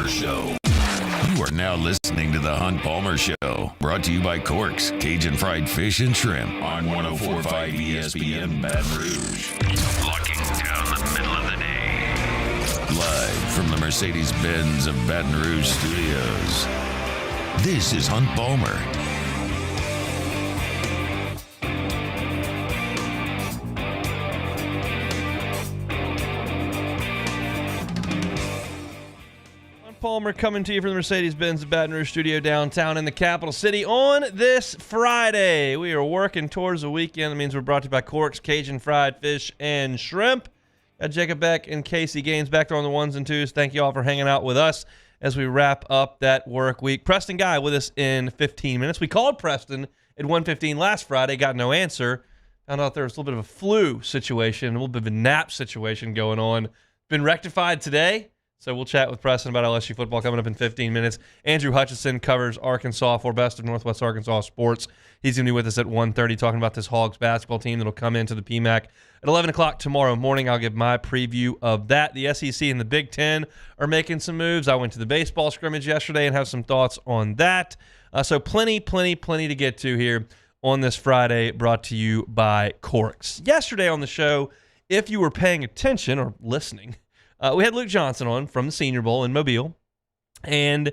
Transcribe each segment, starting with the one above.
Palmer Show. You are now listening to The Hunt Palmer Show, brought to you by Corks, Cajun Fried Fish and Shrimp on 104.5 ESPN Baton Rouge. Locking down the middle of the day. Live from the Mercedes-Benz of Baton Rouge studios. This is Hunt Palmer. Palmer coming to you from the Mercedes-Benz Baton Rouge studio downtown in the capital city on this Friday. We are working towards the weekend. That means we're brought to you by Corks, Cajun Fried Fish and Shrimp. Got Jacob Beck and Casey Gaines back there on the ones and twos. Thank you all for hanging out with us as we wrap up that work week. Preston Guy with us in 15 minutes. We called Preston at 1:15 last Friday, got no answer. Found out there was a little bit of a flu situation, a little bit of a nap situation going on. Been rectified today. So we'll chat with Preston about LSU football coming up in 15 minutes. Andrew Hutchinson covers Arkansas for Best of Northwest Arkansas Sports. He's going to be with us at 1:30 talking about this Hogs basketball team that will come into the PMAC at 11 o'clock tomorrow morning. I'll give my preview of that. The SEC and the Big Ten are making some moves. I went to the baseball scrimmage yesterday and have some thoughts on that. So plenty to get to here on this Friday, brought to you by Corks. Yesterday on the show, if you were paying attention or listening, we had Luke Johnson on from the Senior Bowl in Mobile, and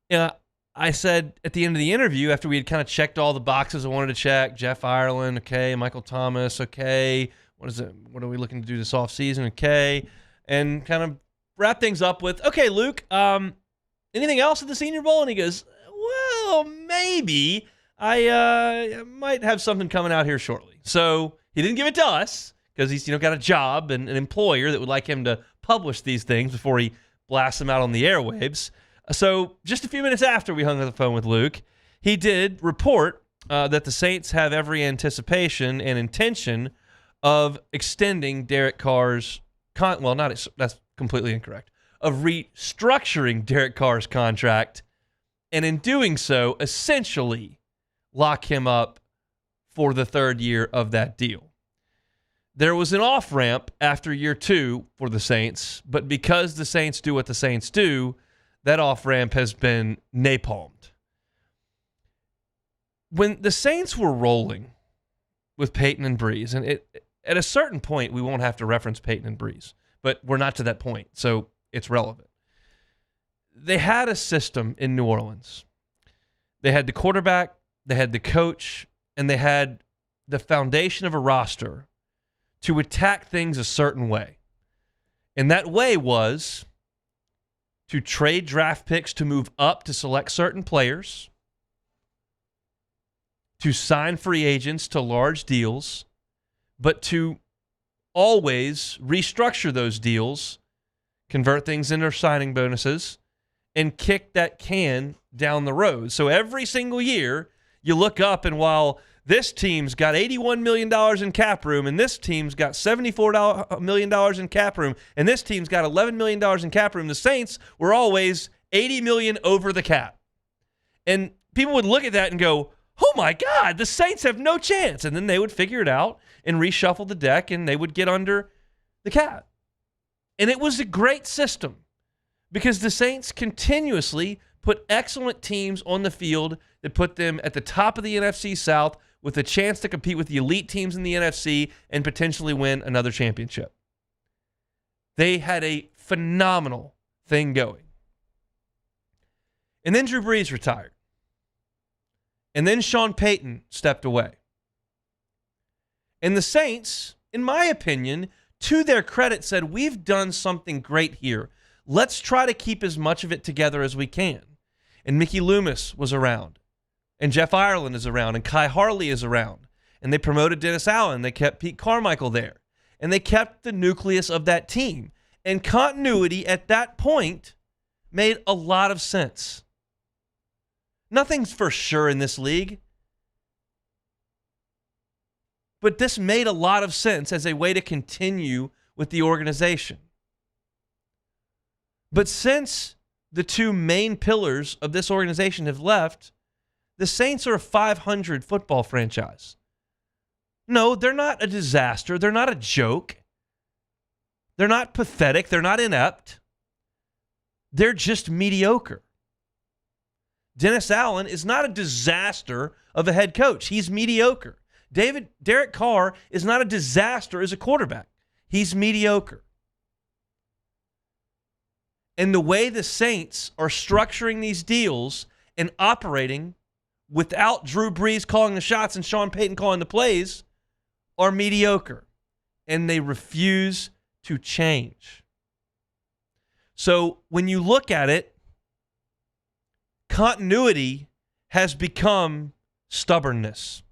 I said at the end of the interview, after we had kind of checked all the boxes I wanted to check, Jeff Ireland, okay, Michael Thomas, okay, what are we looking to do this offseason, okay, and kind of wrap things up with, okay, Luke, anything else at the Senior Bowl? And he goes, well, maybe I might have something coming out here shortly. So he didn't give it to us because he's got a job and an employer that would like him to publish these things before he blasts them out on the airwaves. So just a few minutes after we hung up the phone with Luke, he did report that the Saints have every anticipation and intention of extending Derek Carr's that's completely incorrect, of restructuring Derek Carr's contract, and in doing so, essentially lock him up for the third year of that deal. There was an off-ramp after year 2 for the Saints, but because the Saints do what the Saints do, that off-ramp has been napalmed. When the Saints were rolling with Peyton and Breeze, and at a certain point we won't have to reference Peyton and Breeze, but we're not to that point, so it's relevant. They had a system in New Orleans. They had the quarterback, they had the coach, and they had the foundation of a roster to attack things a certain way. And that way was to trade draft picks to move up to select certain players, to sign free agents to large deals, but to always restructure those deals, convert things into signing bonuses, and kick that can down the road. So every single year, you look up and while this team's got $81 million in cap room, and this team's got $74 million in cap room, and this team's got $11 million in cap room. The Saints were always $80 million over the cap. And people would look at that and go, oh my God, the Saints have no chance. And then they would figure it out and reshuffle the deck, and they would get under the cap. And it was a great system because the Saints continuously put excellent teams on the field that put them at the top of the NFC South with a chance to compete with the elite teams in the NFC and potentially win another championship. They had a phenomenal thing going. And then Drew Brees retired. And then Sean Payton stepped away. And the Saints, in my opinion, to their credit, said, we've done something great here. Let's try to keep as much of it together as we can. And Mickey Loomis was around. And Jeff Ireland is around, and Kai Harley is around. And they promoted Dennis Allen. They kept Pete Carmichael there. And they kept the nucleus of that team. And continuity at that point made a lot of sense. Nothing's for sure in this league. But this made a lot of sense as a way to continue with the organization. But since the two main pillars of this organization have left, the Saints are a 500 football franchise. No, they're not a disaster. They're not a joke. They're not pathetic. They're not inept. They're just mediocre. Dennis Allen is not a disaster of a head coach. He's mediocre. Derek Carr is not a disaster as a quarterback. He's mediocre. And the way the Saints are structuring these deals and operating without Drew Brees calling the shots and Sean Payton calling the plays are mediocre. And they refuse to change. So when you look at it, continuity has become stubbornness.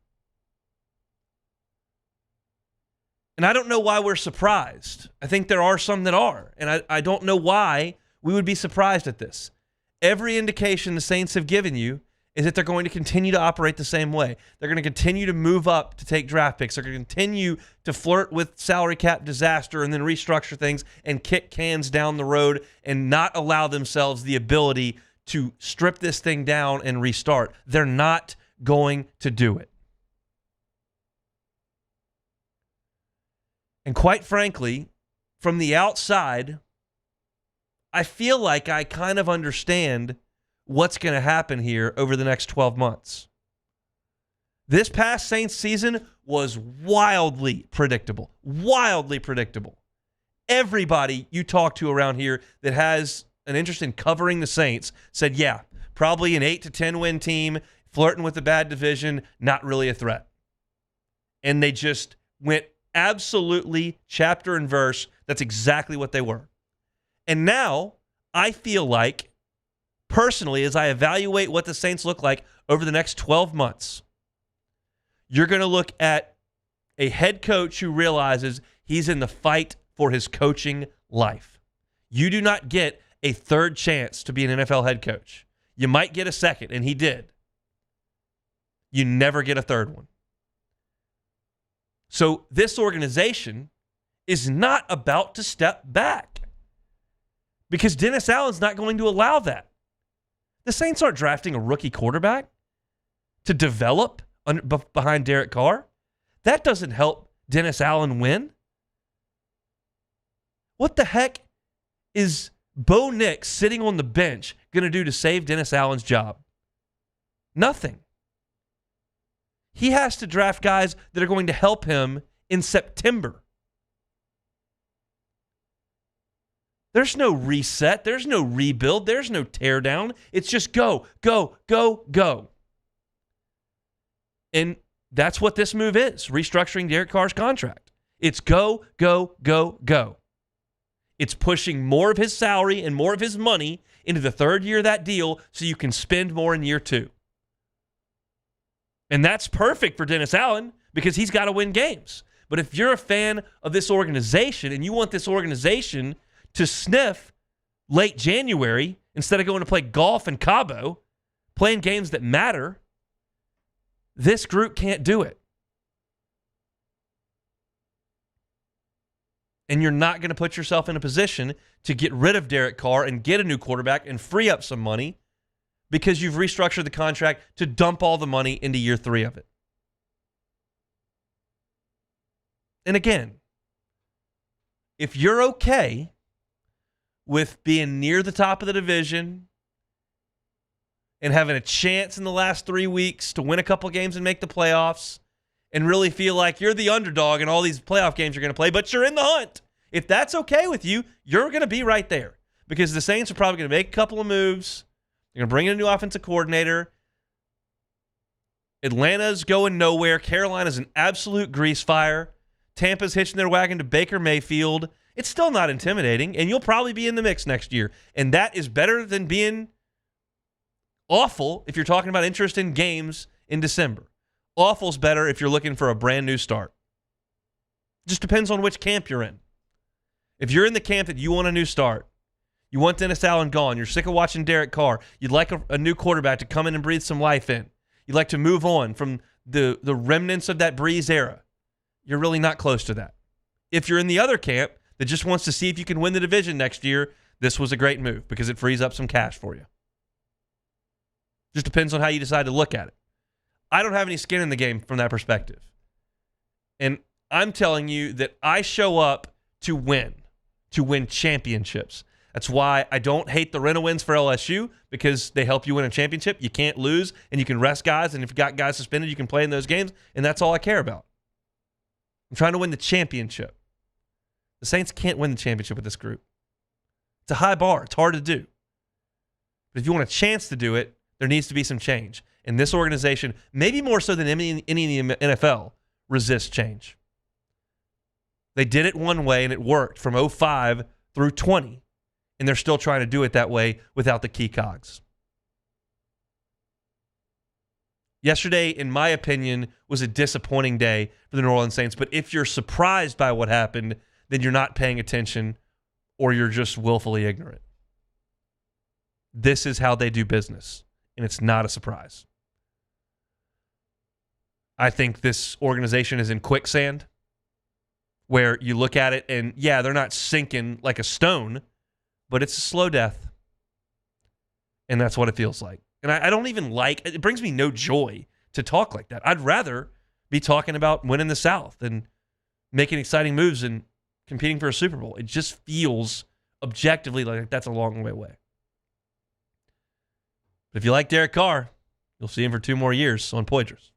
And I don't know why we're surprised. I think there are some that are. And I don't know why we would be surprised at this. Every indication the Saints have given you is that they're going to continue to operate the same way. They're going to continue to move up to take draft picks. They're going to continue to flirt with salary cap disaster and then restructure things and kick cans down the road and not allow themselves the ability to strip this thing down and restart. They're not going to do it. And quite frankly, from the outside, I feel like I kind of understand what's going to happen here over the next 12 months. This past Saints season was wildly predictable. Wildly predictable. Everybody you talk to around here that has an interest in covering the Saints said, yeah, probably an 8 to 10 win team, flirting with a bad division, not really a threat. And they just went absolutely chapter and verse. That's exactly what they were. And now I feel like, personally, as I evaluate what the Saints look like over the next 12 months, you're going to look at a head coach who realizes he's in the fight for his coaching life. You do not get a third chance to be an NFL head coach. You might get a second, and he did. You never get a third one. So this organization is not about to step back because Dennis Allen's not going to allow that. The Saints aren't drafting a rookie quarterback to develop behind Derek Carr. That doesn't help Dennis Allen win. What the heck is Bo Nix sitting on the bench going to do to save Dennis Allen's job? Nothing. He has to draft guys that are going to help him in September. There's no reset. There's no rebuild. There's no teardown. It's just go, go, go, go. And that's what this move is, restructuring Derek Carr's contract. It's go, go, go, go. It's pushing more of his salary and more of his money into the third year of that deal so you can spend more in year two. And that's perfect for Dennis Allen because he's got to win games. But if you're a fan of this organization and you want this organization to sniff late January instead of going to play golf in Cabo, playing games that matter, this group can't do it. And you're not going to put yourself in a position to get rid of Derek Carr and get a new quarterback and free up some money because you've restructured the contract to dump all the money into year 3 of it. And again, if you're okay with being near the top of the division and having a chance in the last 3 weeks to win a couple games and make the playoffs and really feel like you're the underdog in all these playoff games you're going to play, but you're in the hunt, if that's okay with you, you're going to be right there because the Saints are probably going to make a couple of moves. They're going to bring in a new offensive coordinator. Atlanta's going nowhere. Carolina's an absolute grease fire. Tampa's hitching their wagon to Baker Mayfield. It's still not intimidating, and you'll probably be in the mix next year. And that is better than being awful if you're talking about interest in games in December. Awful's better if you're looking for a brand new start. Just depends on which camp you're in. If you're in the camp that you want a new start, you want Dennis Allen gone, you're sick of watching Derek Carr, you'd like a new quarterback to come in and breathe some life in, you'd like to move on from the remnants of that Breeze era, you're really not close to that. If you're in the other camp that just wants to see if you can win the division next year, this was a great move because it frees up some cash for you. Just depends on how you decide to look at it. I don't have any skin in the game from that perspective. And I'm telling you that I show up to win championships. That's why I don't hate the rent-a-wins for LSU, because they help you win a championship. You can't lose, and you can rest guys, and if you got guys suspended, you can play in those games, and that's all I care about. I'm trying to win the championship. The Saints can't win the championship with this group. It's a high bar. It's hard to do. But if you want a chance to do it, there needs to be some change. And this organization, maybe more so than any in the NFL, resists change. They did it one way, and it worked from 05 through 20. And they're still trying to do it that way without the key cogs. Yesterday, in my opinion, was a disappointing day for the New Orleans Saints. But if you're surprised by what happened, then you're not paying attention or you're just willfully ignorant. This is how they do business, and it's not a surprise. I think this organization is in quicksand, where you look at it and, yeah, they're not sinking like a stone, but it's a slow death. And that's what it feels like. And I don't even like, it brings me no joy to talk like that. I'd rather be talking about winning the South and making exciting moves and competing for a Super Bowl. It just feels objectively like that's a long way away. But if you like Derek Carr, you'll see him for 2 more years on Poitras.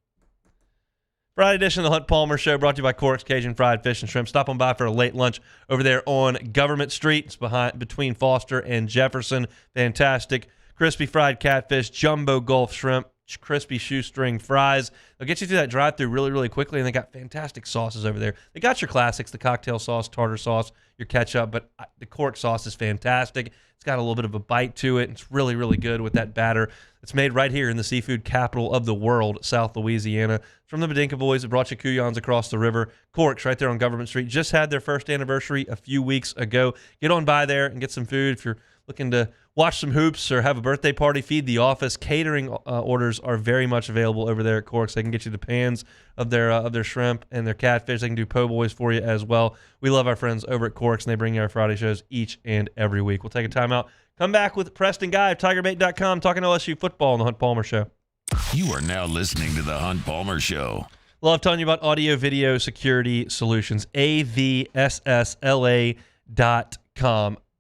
Friday edition of the Hunt Palmer Show, brought to you by Cork's Cajun Fried Fish and Shrimp. Stop on by for a late lunch over there on Government Street. It's between Foster and Jefferson. Fantastic. Crispy fried catfish, jumbo Gulf shrimp, crispy shoestring fries. They'll get you through that drive-thru really, really quickly, and they got fantastic sauces over there. They got your classics, the cocktail sauce, tartar sauce, your ketchup, but the Cork sauce is fantastic. It's got a little bit of a bite to it. It's really, really good with that batter. It's made right here in the seafood capital of the world, South Louisiana. It's from the Bedinka Boys that brought you Kuyans across the river. Cork's right there on Government Street. Just had their first anniversary a few weeks ago. Get on by there and get some food if you're looking to watch some hoops or have a birthday party, feed the office. Catering orders are very much available over there at Cork's. They can get you the pans of their shrimp and their catfish. They can do po' boys for you as well. We love our friends over at Cork's, and they bring you our Friday shows each and every week. We'll take a time out. Come back with Preston Guy of TigerBait.com talking LSU football on the Hunt Palmer Show. You are now listening to the Hunt Palmer Show. Love telling you about audio video security solutions, avssla.com.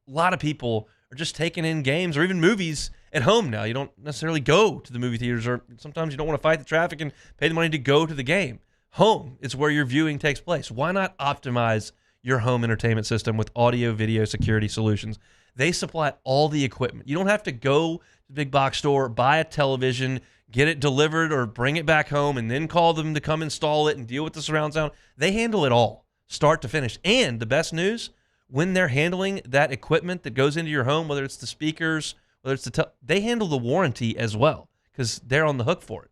A lot of people are just taking in games or even movies at home now. You don't necessarily go to the movie theaters, or sometimes you don't want to fight the traffic and pay the money to go to the game. Home is where your viewing takes place. Why not optimize your home entertainment system with audio video security solutions? They supply all the equipment. You don't have to go to the big box store, buy a television, get it delivered, or bring it back home and then call them to come install it and deal with the surround sound. They handle it all, start to finish. And the best news, when they're handling that equipment that goes into your home, whether it's the speakers, whether it's they handle the warranty as well, because they're on the hook for it.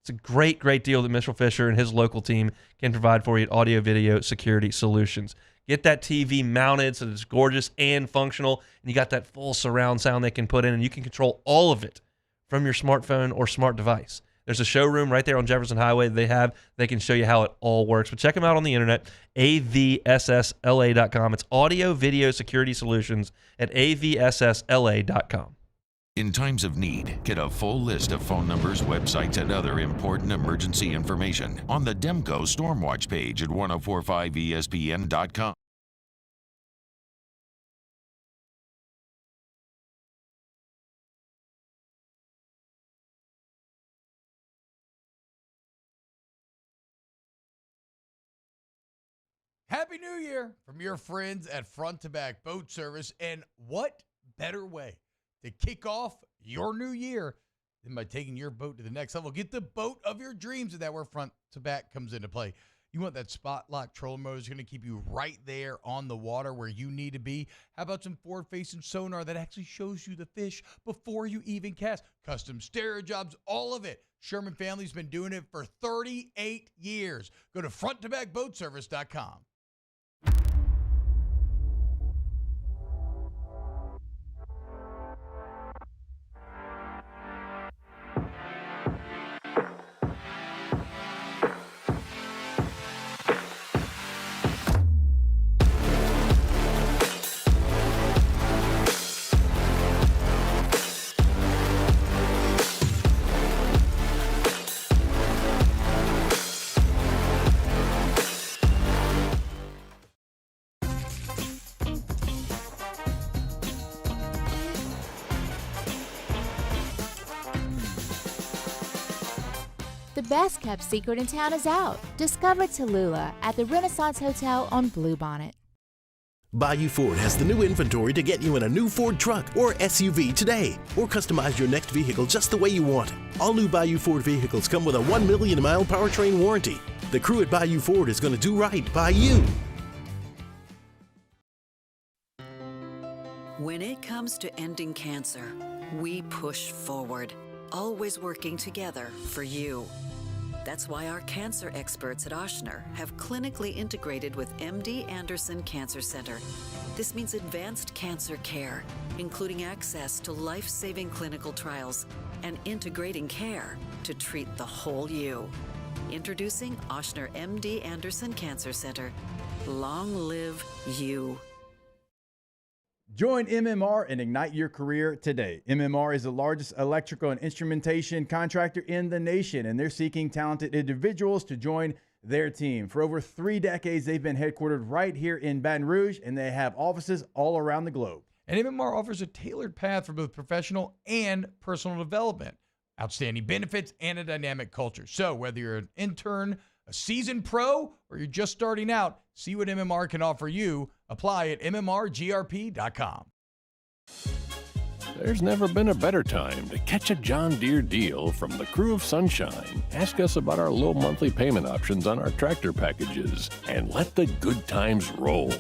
It's a great, great deal that Mitchell Fisher and his local team can provide for you at Audio Video Security Solutions. Get that TV mounted so that it's gorgeous and functional, and you got that full surround sound they can put in, and you can control all of it from your smartphone or smart device. There's a showroom right there on Jefferson Highway they can show you how it all works. But check them out on the internet, avssla.com. It's Audio Video Security Solutions at avssla.com. In times of need, get a full list of phone numbers, websites, and other important emergency information on the Demco Stormwatch page at 1045espn.com. Happy New Year from your friends at Front to Back Boat Service. And what better way to kick off your new year than by taking your boat to the next level? Get the boat of your dreams, and that's where Front to Back comes into play. You want that spot lock trolling motor that's going to keep you right there on the water where you need to be. How about some forward-facing sonar that actually shows you the fish before you even cast? Custom stereo jobs, all of it. Sherman family's been doing it for 38 years. Go to fronttobackboatservice.com. The best-kept secret in town is out. Discover Tallulah at the Renaissance Hotel on Bluebonnet. Bayou Ford has the new inventory to get you in a new Ford truck or SUV today, or customize your next vehicle just the way you want it. All new Bayou Ford vehicles come with a 1 million mile powertrain warranty. The crew at Bayou Ford is going to do right by you. When it comes to ending cancer, we push forward, always working together for you. That's why our cancer experts at Ochsner have clinically integrated with MD Anderson Cancer Center. This means advanced cancer care, including access to life-saving clinical trials and integrating care to treat the whole you. Introducing Ochsner MD Anderson Cancer Center. Long live you. Join MMR and ignite your career today. MMR is the largest electrical and instrumentation contractor in the nation, and they're seeking talented individuals to join their team. For over 3 decades, they've been headquartered right here in Baton Rouge, and they have offices all around the globe. And MMR offers a tailored path for both professional and personal development, outstanding benefits, and a dynamic culture. So whether you're an intern, a seasoned pro, or you're just starting out, see what MMR can offer you. Apply at mmrgrp.com. There's never been a better time to catch a John Deere deal from the crew of Sunshine. Ask us about our low monthly payment options on our tractor packages and let the good times roll.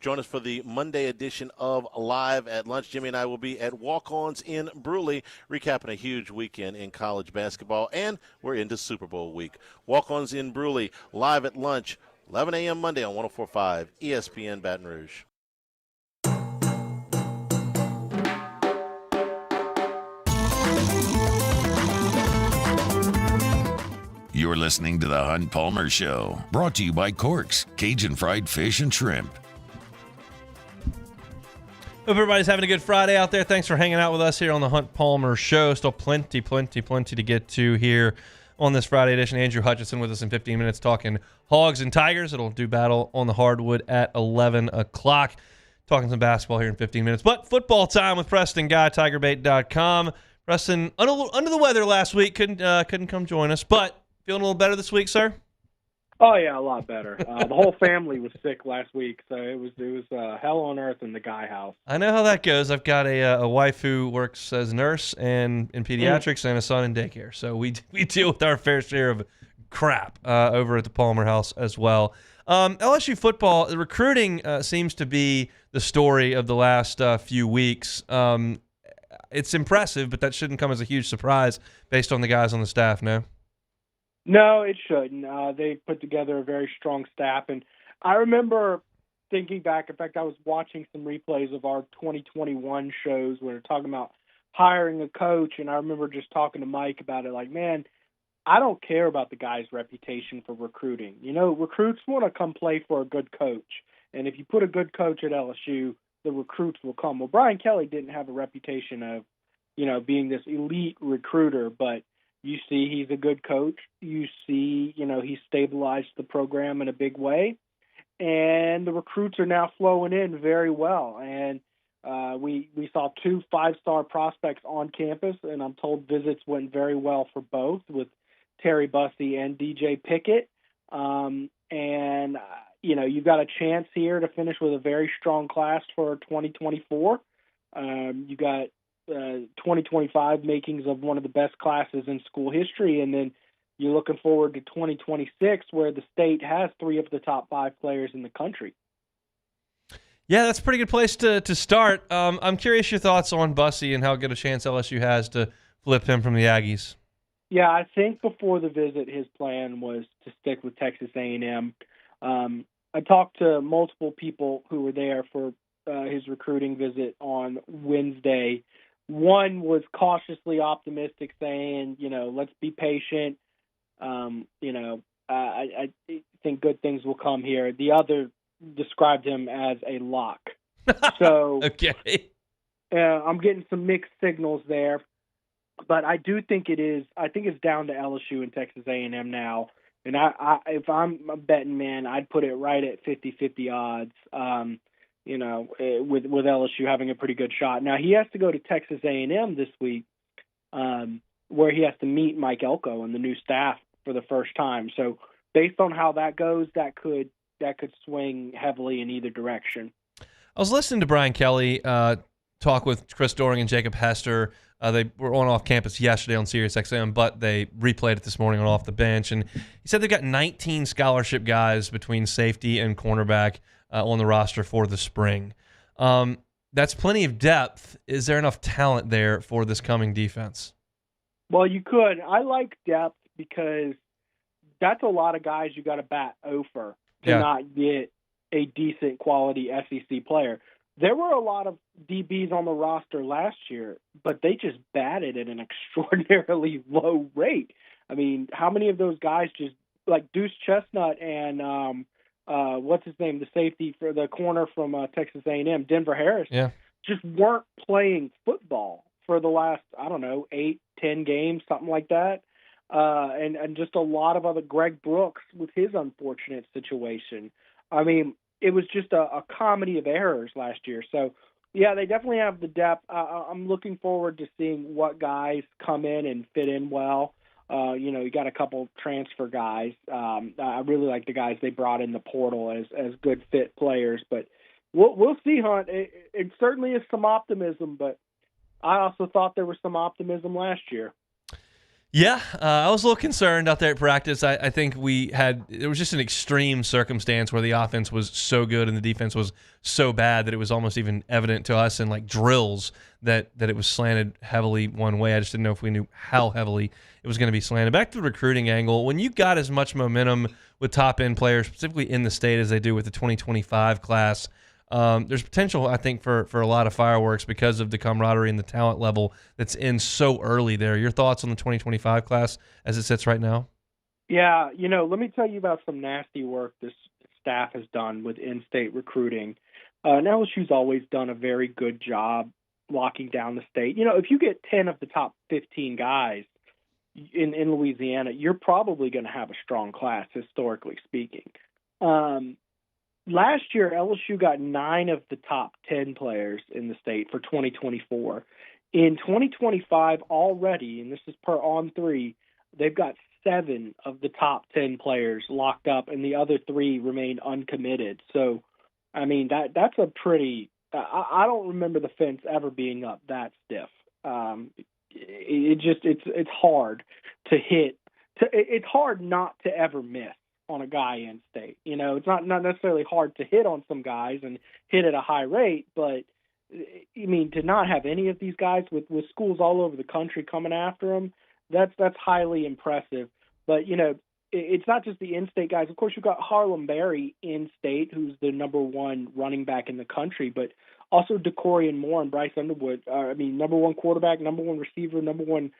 Join us for the Monday edition of Live at Lunch. Jimmy and I will be at Walk-Ons in Bruley, recapping a huge weekend in college basketball, and we're into Super Bowl week. Walk-Ons in Bruley, Live at Lunch, 11 a.m. Monday on 104.5 ESPN Baton Rouge. You're listening to The Hunt Palmer Show, brought to you by Corks, Cajun Fried Fish and Shrimp. Hope everybody's having a good Friday out there. Thanks for hanging out with us here on the Hunt Palmer Show. Still plenty to get to here on this Friday edition. Andrew Hutchinson with us in 15 minutes talking Hogs and Tigers. It'll do battle on the hardwood at 11 o'clock. Talking some basketball here in 15 minutes. But football time with Preston Guy, TigerBait.com. Preston, under the weather last week, couldn't come join us, but feeling a little better this week, sir? Oh yeah, a lot better. The whole family was sick last week, so it was hell on earth in the Guy house. I know how that goes. I've got a wife who works as a nurse and in pediatrics and a son in daycare, so we deal with our fair share of crap over at the Palmer house as well. LSU football, the recruiting seems to be the story of the last few weeks. It's impressive, but that shouldn't come as a huge surprise based on the guys on the staff, no? No, it shouldn't. They put together a very strong staff, and I remember thinking back. In fact, I was watching some replays of our 2021 shows where they're talking about hiring a coach, and I remember just talking to Mike about it. Like, man, I don't care about the guy's reputation for recruiting. You know, recruits want to come play for a good coach, and if you put a good coach at LSU, the recruits will come. Well, Brian Kelly didn't have a reputation of, being this elite recruiter, but you see he's a good coach. You see, he stabilized the program in a big way. And the recruits are now flowing in very well. And we saw 2 5-star prospects on campus, and I'm told visits went very well for both with Terry Bussey and DJ Pickett. You've got a chance here to finish with a very strong class for 2024. You got 2025 makings of one of the best classes in school history, and then you're looking forward to 2026 where the state has 3 of the top 5 players in the country. Yeah, that's a pretty good place to start. I'm curious your thoughts on Bussey and how good a chance LSU has to flip him from the Aggies. Yeah, I think before the visit his plan was to stick with Texas A&M. I talked to multiple people who were there for his recruiting visit on Wednesday. One was cautiously optimistic, saying, let's be patient. I think good things will come here. The other described him as a lock. So okay, I'm getting some mixed signals there, but I do think I think it's down to LSU and Texas A&M now. And if I'm a betting man, I'd put it right at 50-50 odds. With LSU having a pretty good shot. Now, he has to go to Texas A&M this week. where he has to meet Mike Elko and the new staff for the first time. So based on how that goes, that could swing heavily in either direction. I was listening to Brian Kelly talk with Chris Doring and Jacob Hester. They were on off campus yesterday on SiriusXM, but they replayed it this morning on Off the Bench. And he said they've got 19 scholarship guys between safety and cornerback on the roster for the spring. That's plenty of depth. Is there enough talent there for this coming defense? Well, you could. I like depth because that's a lot of guys you got to bat over to not get a decent quality SEC player. There were a lot of DBs on the roster last year, but they just batted at an extraordinarily low rate. I mean, how many of those guys just like Deuce Chestnut and what's his name, the safety for the corner from Texas A&M, Denver Harris, just weren't playing football for the last, 8-10 games, something like that. And just a lot of other, Greg Brooks with his unfortunate situation. I mean, it was just a comedy of errors last year. So, yeah, they definitely have the depth. I'm looking forward to seeing what guys come in and fit in well. You got a couple transfer guys. I really like the guys they brought in the portal as good fit players. But we'll see, Hunt. It certainly is some optimism, but I also thought there was some optimism last year. Yeah, I was a little concerned out there at practice. I think it was just an extreme circumstance where the offense was so good and the defense was so bad that it was almost even evident to us in like drills that it was slanted heavily one way. I just didn't know if we knew how heavily it was going to be slanted. Back to the recruiting angle, when you got as much momentum with top-end players, specifically in the state as they do with the 2025 class, there's potential, I think, for a lot of fireworks because of the camaraderie and the talent level that's in so early there. Your thoughts on the 2025 class as it sits right now? Yeah, let me tell you about some nasty work this staff has done with in-state recruiting. LSU's always done a very good job locking down the state. If you get 10 of the top 15 guys in Louisiana, you're probably going to have a strong class, historically speaking. Last year, LSU got 9 of the top 10 players in the state for 2024. In 2025 already, and this is per On3, they've got 7 of the top 10 players locked up, and the other 3 remain uncommitted. So, I mean, that's a pretty I don't remember the fence ever being up that stiff. It's hard to hit. It's hard not to ever miss on a guy in state. It's not necessarily hard to hit on some guys and hit at a high rate, but I mean, to not have any of these guys with schools all over the country coming after them, that's highly impressive. But, it's not just the in-state guys. Of course, you've got Harlem Berry in-state, who's the number 1 running back in the country, but also DeCorian Moore and Bryce Underwood. Number 1 quarterback, number 1 receiver, number 1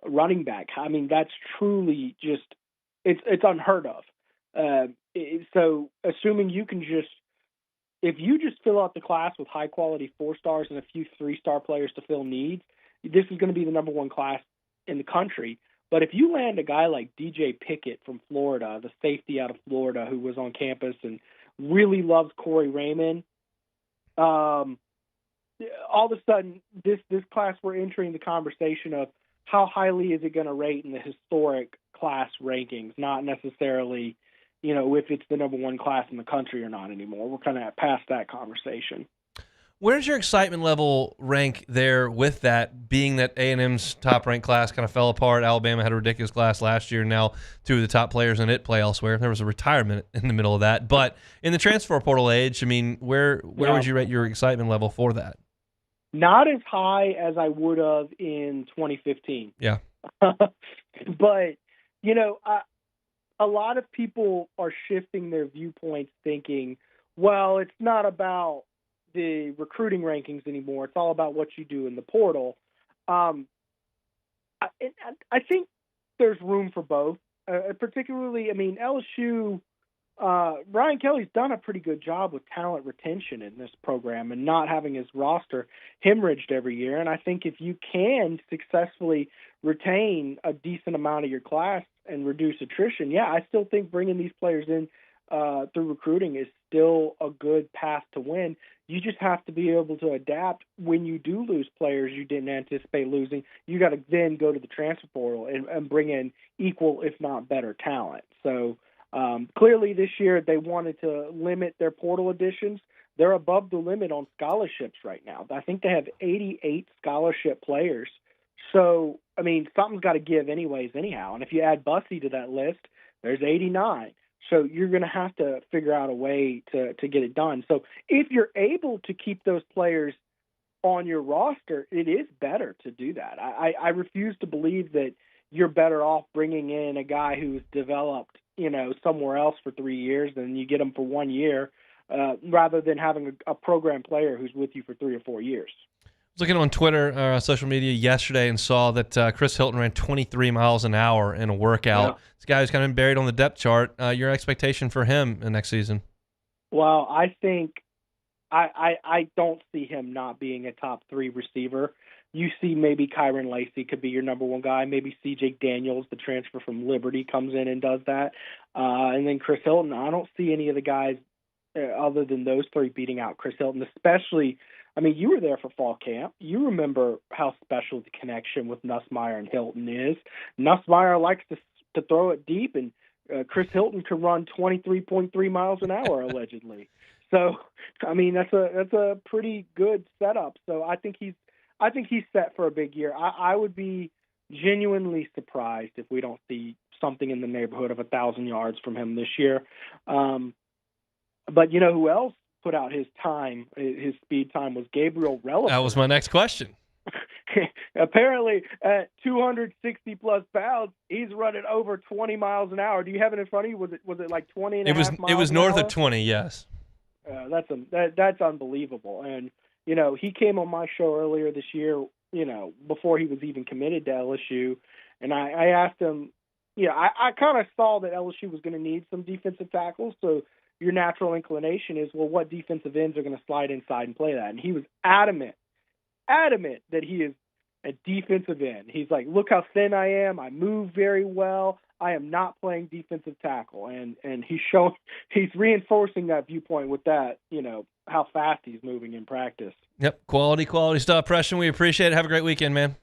running back. I mean, that's truly just it's unheard of. So assuming if you just fill out the class with high quality 4-stars and a few 3-star players to fill needs, this is going to be the number 1 class in the country. But if you land a guy like DJ Pickett from Florida, the safety out of Florida who was on campus and really loves Corey Raymond, all of a sudden this class, we're entering the conversation of how highly is it going to rate in the historic class rankings, not necessarily if it's the number 1 class in the country or not anymore. We're kind of past that conversation. Where's your excitement level rank there with that, being that A&M's top-ranked class kind of fell apart? Alabama had a ridiculous class last year. Now 2 of the top players in it play elsewhere. There was a retirement in the middle of that. But in the transfer portal age, I mean, where would you rate your excitement level for that? Not as high as I would have in 2015. Yeah. But, a lot of people are shifting their viewpoints thinking, well, it's not about the recruiting rankings anymore. It's all about what you do in the portal. I think there's room for both, particularly, LSU, Brian Kelly's done a pretty good job with talent retention in this program and not having his roster hemorrhaged every year. And I think if you can successfully retain a decent amount of your class and reduce attrition, I still think bringing these players in through recruiting is still a good path to win. You just have to be able to adapt when you do lose players you didn't anticipate losing. You got to then go to the transfer portal and bring in equal, if not better, talent. So clearly this year they wanted to limit their portal additions. They're above the limit on scholarships right now. I think they have 88 scholarship players. So, I mean, something's got to give anyhow. And if you add Bussey to that list, there's 89. So you're going to have to figure out a way to get it done. So if you're able to keep those players on your roster, it is better to do that. I refuse to believe that you're better off bringing in a guy who's developed, somewhere else for 3 years than you get him for 1 year, rather than having a program player who's with you for 3 or 4 years. I was looking on Twitter, social media yesterday, and saw that Chris Hilton ran 23 miles an hour in a workout. Yeah. This guy who's kind of been buried on the depth chart. Your expectation for him next season? Well, I think I don't see him not being a top 3 receiver. You see maybe Kyron Lacey could be your number 1 guy. Maybe C.J. Daniels, the transfer from Liberty, comes in and does that. And then Chris Hilton, I don't see any of the guys other than those 3 beating out Chris Hilton, especially – I mean, you were there for fall camp. You remember how special the connection with Nussmeier and Hilton is. Nussmeier likes to throw it deep, and Chris Hilton can run 23.3 miles an hour, allegedly. So, I mean, that's a pretty good setup. So I think he's set for a big year. I would be genuinely surprised if we don't see something in the neighborhood of 1,000 yards from him this year. But you know who else put out his speed time was Gabriel Relaford. That was my next question. Apparently, at 260-plus pounds, he's running over 20 miles an hour. Do you have it in front of you? Was it like 20 and a half miles It was an north hour? of 20, yes. That's unbelievable. And, he came on my show earlier this year, before he was even committed to LSU. And I asked him, I kind of saw that LSU was going to need some defensive tackles. So your natural inclination is, well, what defensive ends are going to slide inside and play that? And he was adamant that he is a defensive end. He's like, look how thin I am. I move very well. I am not playing defensive tackle. And he's reinforcing that viewpoint with that, how fast he's moving in practice. Yep, quality stuff. Preston, we appreciate it. Have a great weekend, man.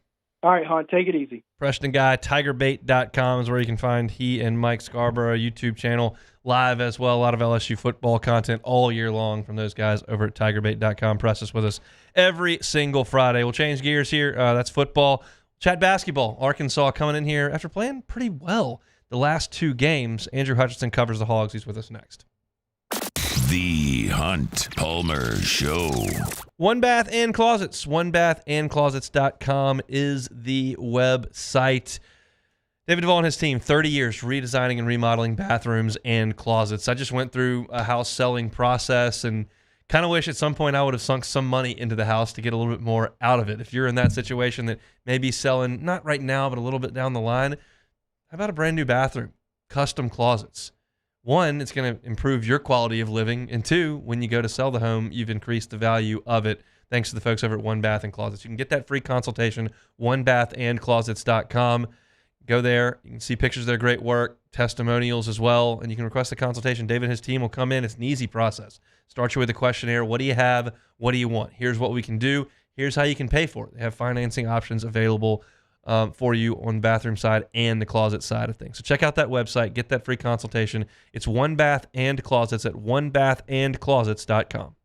All right, Hunt, take it easy. Preston Guy, tigerbait.com is where you can find he and Mike Scarborough YouTube channel live as well. A lot of LSU football content all year long from those guys over at tigerbait.com. Press us with us every single Friday. We'll change gears here. That's football. Chat basketball. Arkansas coming in here after playing pretty well the last 2 games. Andrew Hutchinson covers the Hogs. He's with us next. The Hunt Palmer Show. One Bath and Closets. OneBathAndClosets.com is the website. David Duvall and his team, 30 years redesigning and remodeling bathrooms and closets. I just went through a house selling process and kind of wish at some point I would have sunk some money into the house to get a little bit more out of it. If you're in that situation that may be selling, not right now, but a little bit down the line, how about a brand new bathroom, custom closets? 1, it's going to improve your quality of living. And 2, when you go to sell the home, you've increased the value of it thanks to the folks over at One Bath and Closets. You can get that free consultation, OneBathAndClosets.com. Go there. You can see pictures of their great work, testimonials as well, and you can request a consultation. David and his team will come in. It's an easy process. Start you with a questionnaire. What do you have? What do you want? Here's what we can do. Here's how you can pay for it. They have financing options available for you on the bathroom side and the closet side of things. So check out that website. Get that free consultation. It's One Bath and Closets at OneBathAndClosets.com.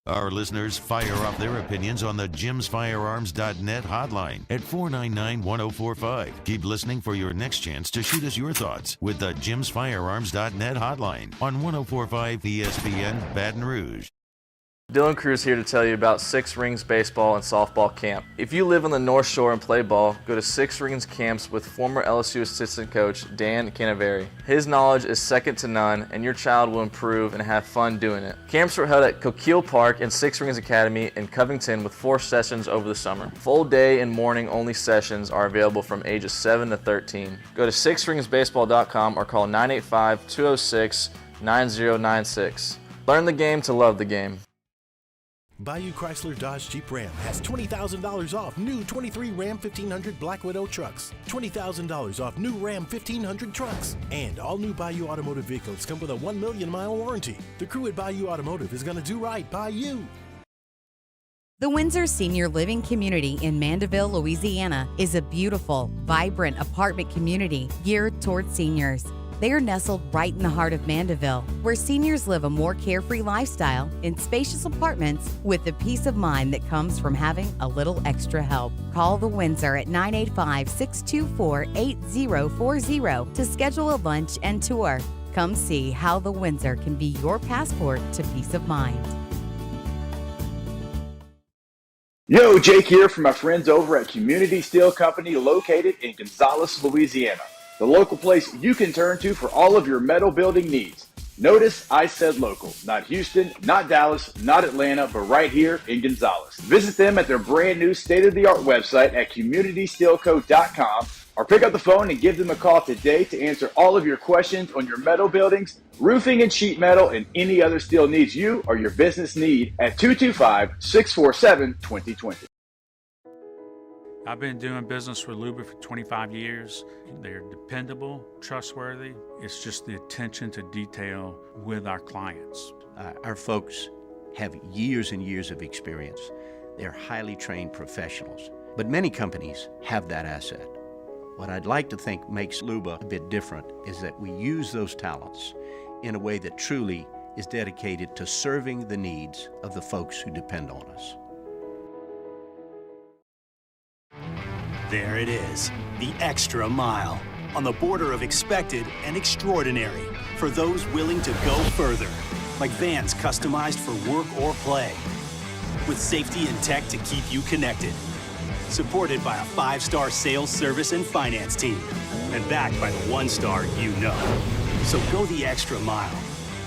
Our listeners fire off their opinions on the JimsFirearms.net hotline at 499-1045. Keep listening for your next chance to shoot us your thoughts with the JimsFirearms.net hotline on 1045 ESPN Baton Rouge. Dylan Cruz here to tell you about Six Rings Baseball and Softball Camp. If you live on the North Shore and play ball, go to Six Rings Camps with former LSU assistant coach Dan Canaveri. His knowledge is second to none, and your child will improve and have fun doing it. Camps were held at Coquille Park and Six Rings Academy in Covington with 4 sessions over the summer. Full day and morning only sessions are available from ages 7 to 13. Go to sixringsbaseball.com or call 985-206-9096. Learn the game to love the game. Bayou Chrysler Dodge Jeep Ram has $20,000 off new 23 Ram 1500 Black Widow trucks, $20,000 off new Ram 1500 trucks, and all new Bayou Automotive vehicles come with a 1 million mile warranty. The crew at Bayou Automotive is going to do right by you. The Windsor Senior Living Community in Mandeville, Louisiana is a beautiful, vibrant apartment community geared toward seniors. They are nestled right in the heart of Mandeville, where seniors live a more carefree lifestyle in spacious apartments with the peace of mind that comes from having a little extra help. Call the Windsor at 985-624-8040 to schedule a lunch and tour. Come see how the Windsor can be your passport to peace of mind. Yo, Jake here from my friends over at Community Steel Company located in Gonzales, Louisiana. The local place you can turn to for all of your metal building needs. Notice I said local, not Houston, not Dallas, not Atlanta, but right here in Gonzales. Visit them at their brand new state-of-the-art website at communitysteelco.com or pick up the phone and give them a call today to answer all of your questions on your metal buildings, roofing and sheet metal, and any other steel needs you or your business need at 225-647-2020. I've been doing business with Luba for 25 years. They're dependable, trustworthy. It's just the attention to detail with our clients. Our folks have years and years of experience. They're highly trained professionals, but many companies have that asset. What I'd like to think makes Luba a bit different is that we use those talents in a way that truly is dedicated to serving the needs of the folks who depend on us. There it is, the extra mile, on the border of expected and extraordinary for those willing to go further, like vans customized for work or play, with safety and tech to keep you connected, supported by a 5-star sales, service, and finance team, and backed by the 1-star you know. So go the extra mile.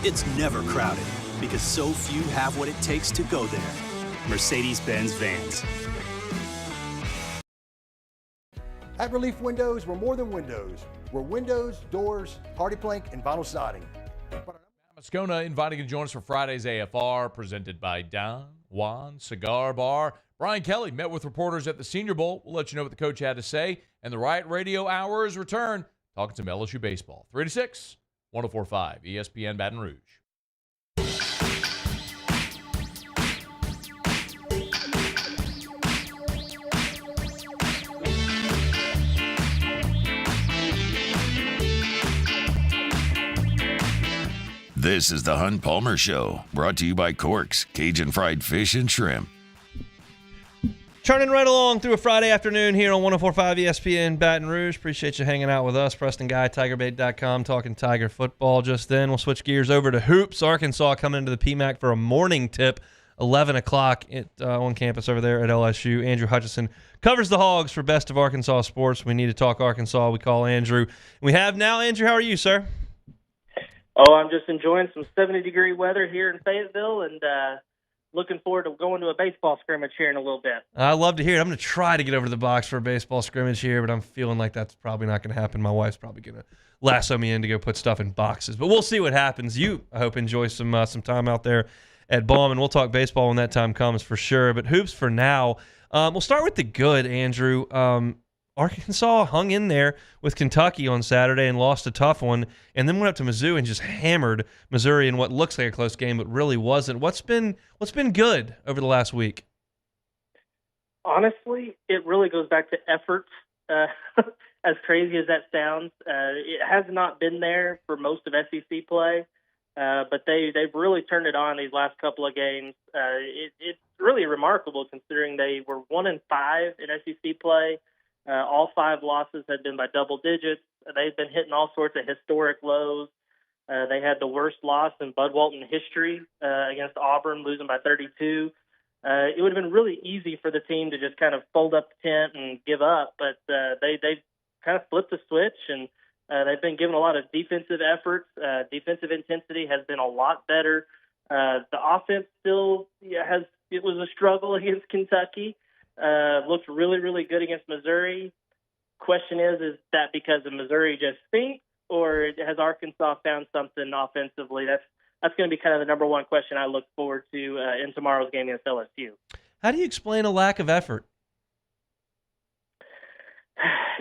It's never crowded, because so few have what it takes to go there. Mercedes-Benz Vans. At Relief Windows, we're more than windows. We're windows, doors, hardy plank, and vinyl siding. Moscona inviting you to join us for Friday's AFR, presented by Don Juan Cigar Bar. Brian Kelly met with reporters at the Senior Bowl. We'll let you know what the coach had to say. And the Riot Radio Hour is returned, talking some LSU baseball. 3 to 6, 104.5 ESPN Baton Rouge. This is the Hunt Palmer Show, brought to you by Corks, Cajun Fried Fish and Shrimp. Turning right along through a Friday afternoon here on 104.5 ESPN Baton Rouge. Appreciate you hanging out with us. Preston Guy, TigerBait.com, talking Tiger football just then. We'll switch gears over to hoops. Arkansas coming into the PMAC for a morning tip, 11 o'clock on campus over there at LSU. Andrew Hutchinson covers the Hogs for Best of Arkansas Sports. We need to talk Arkansas. We call Andrew. We have now. Andrew, how are you, sir? Oh, I'm just enjoying some 70-degree weather here in Fayetteville and looking forward to going to a baseball scrimmage here in a little bit. I love to hear it. I'm going to try to get over to the box for a baseball scrimmage here, but I'm feeling like that's probably not going to happen. My wife's probably going to lasso me in to go put stuff in boxes, but we'll see what happens. You, I hope, enjoy some time out there at Baum, and we'll talk baseball when that time comes for sure. But hoops for now. We'll start with the good, Andrew. Arkansas hung in there with Kentucky on Saturday and lost a tough one, and then went up to Mizzou and just hammered Missouri in what looks like a close game, but really wasn't. What's been good over the last week? Honestly, it really goes back to effort. As crazy as that sounds, it has not been there for most of SEC play, but they've really turned it on these last couple of games. It's really remarkable considering they were 1-5 in SEC play. All 5 losses had been by double digits. They've been hitting all sorts of historic lows. They had the worst loss in Bud Walton history against Auburn, losing by 32. It would have been really easy for the team to just kind of fold up the tent and give up, but they kind of flipped the switch, and they've been given a lot of defensive efforts. Defensive intensity has been a lot better. The offense still it was a struggle against Kentucky. Looked really, really good against Missouri. Question is that because of Missouri just stinks, or has Arkansas found something offensively? that's going to be kind of the number one question I look forward to in tomorrow's game against LSU. How do you explain a lack of effort?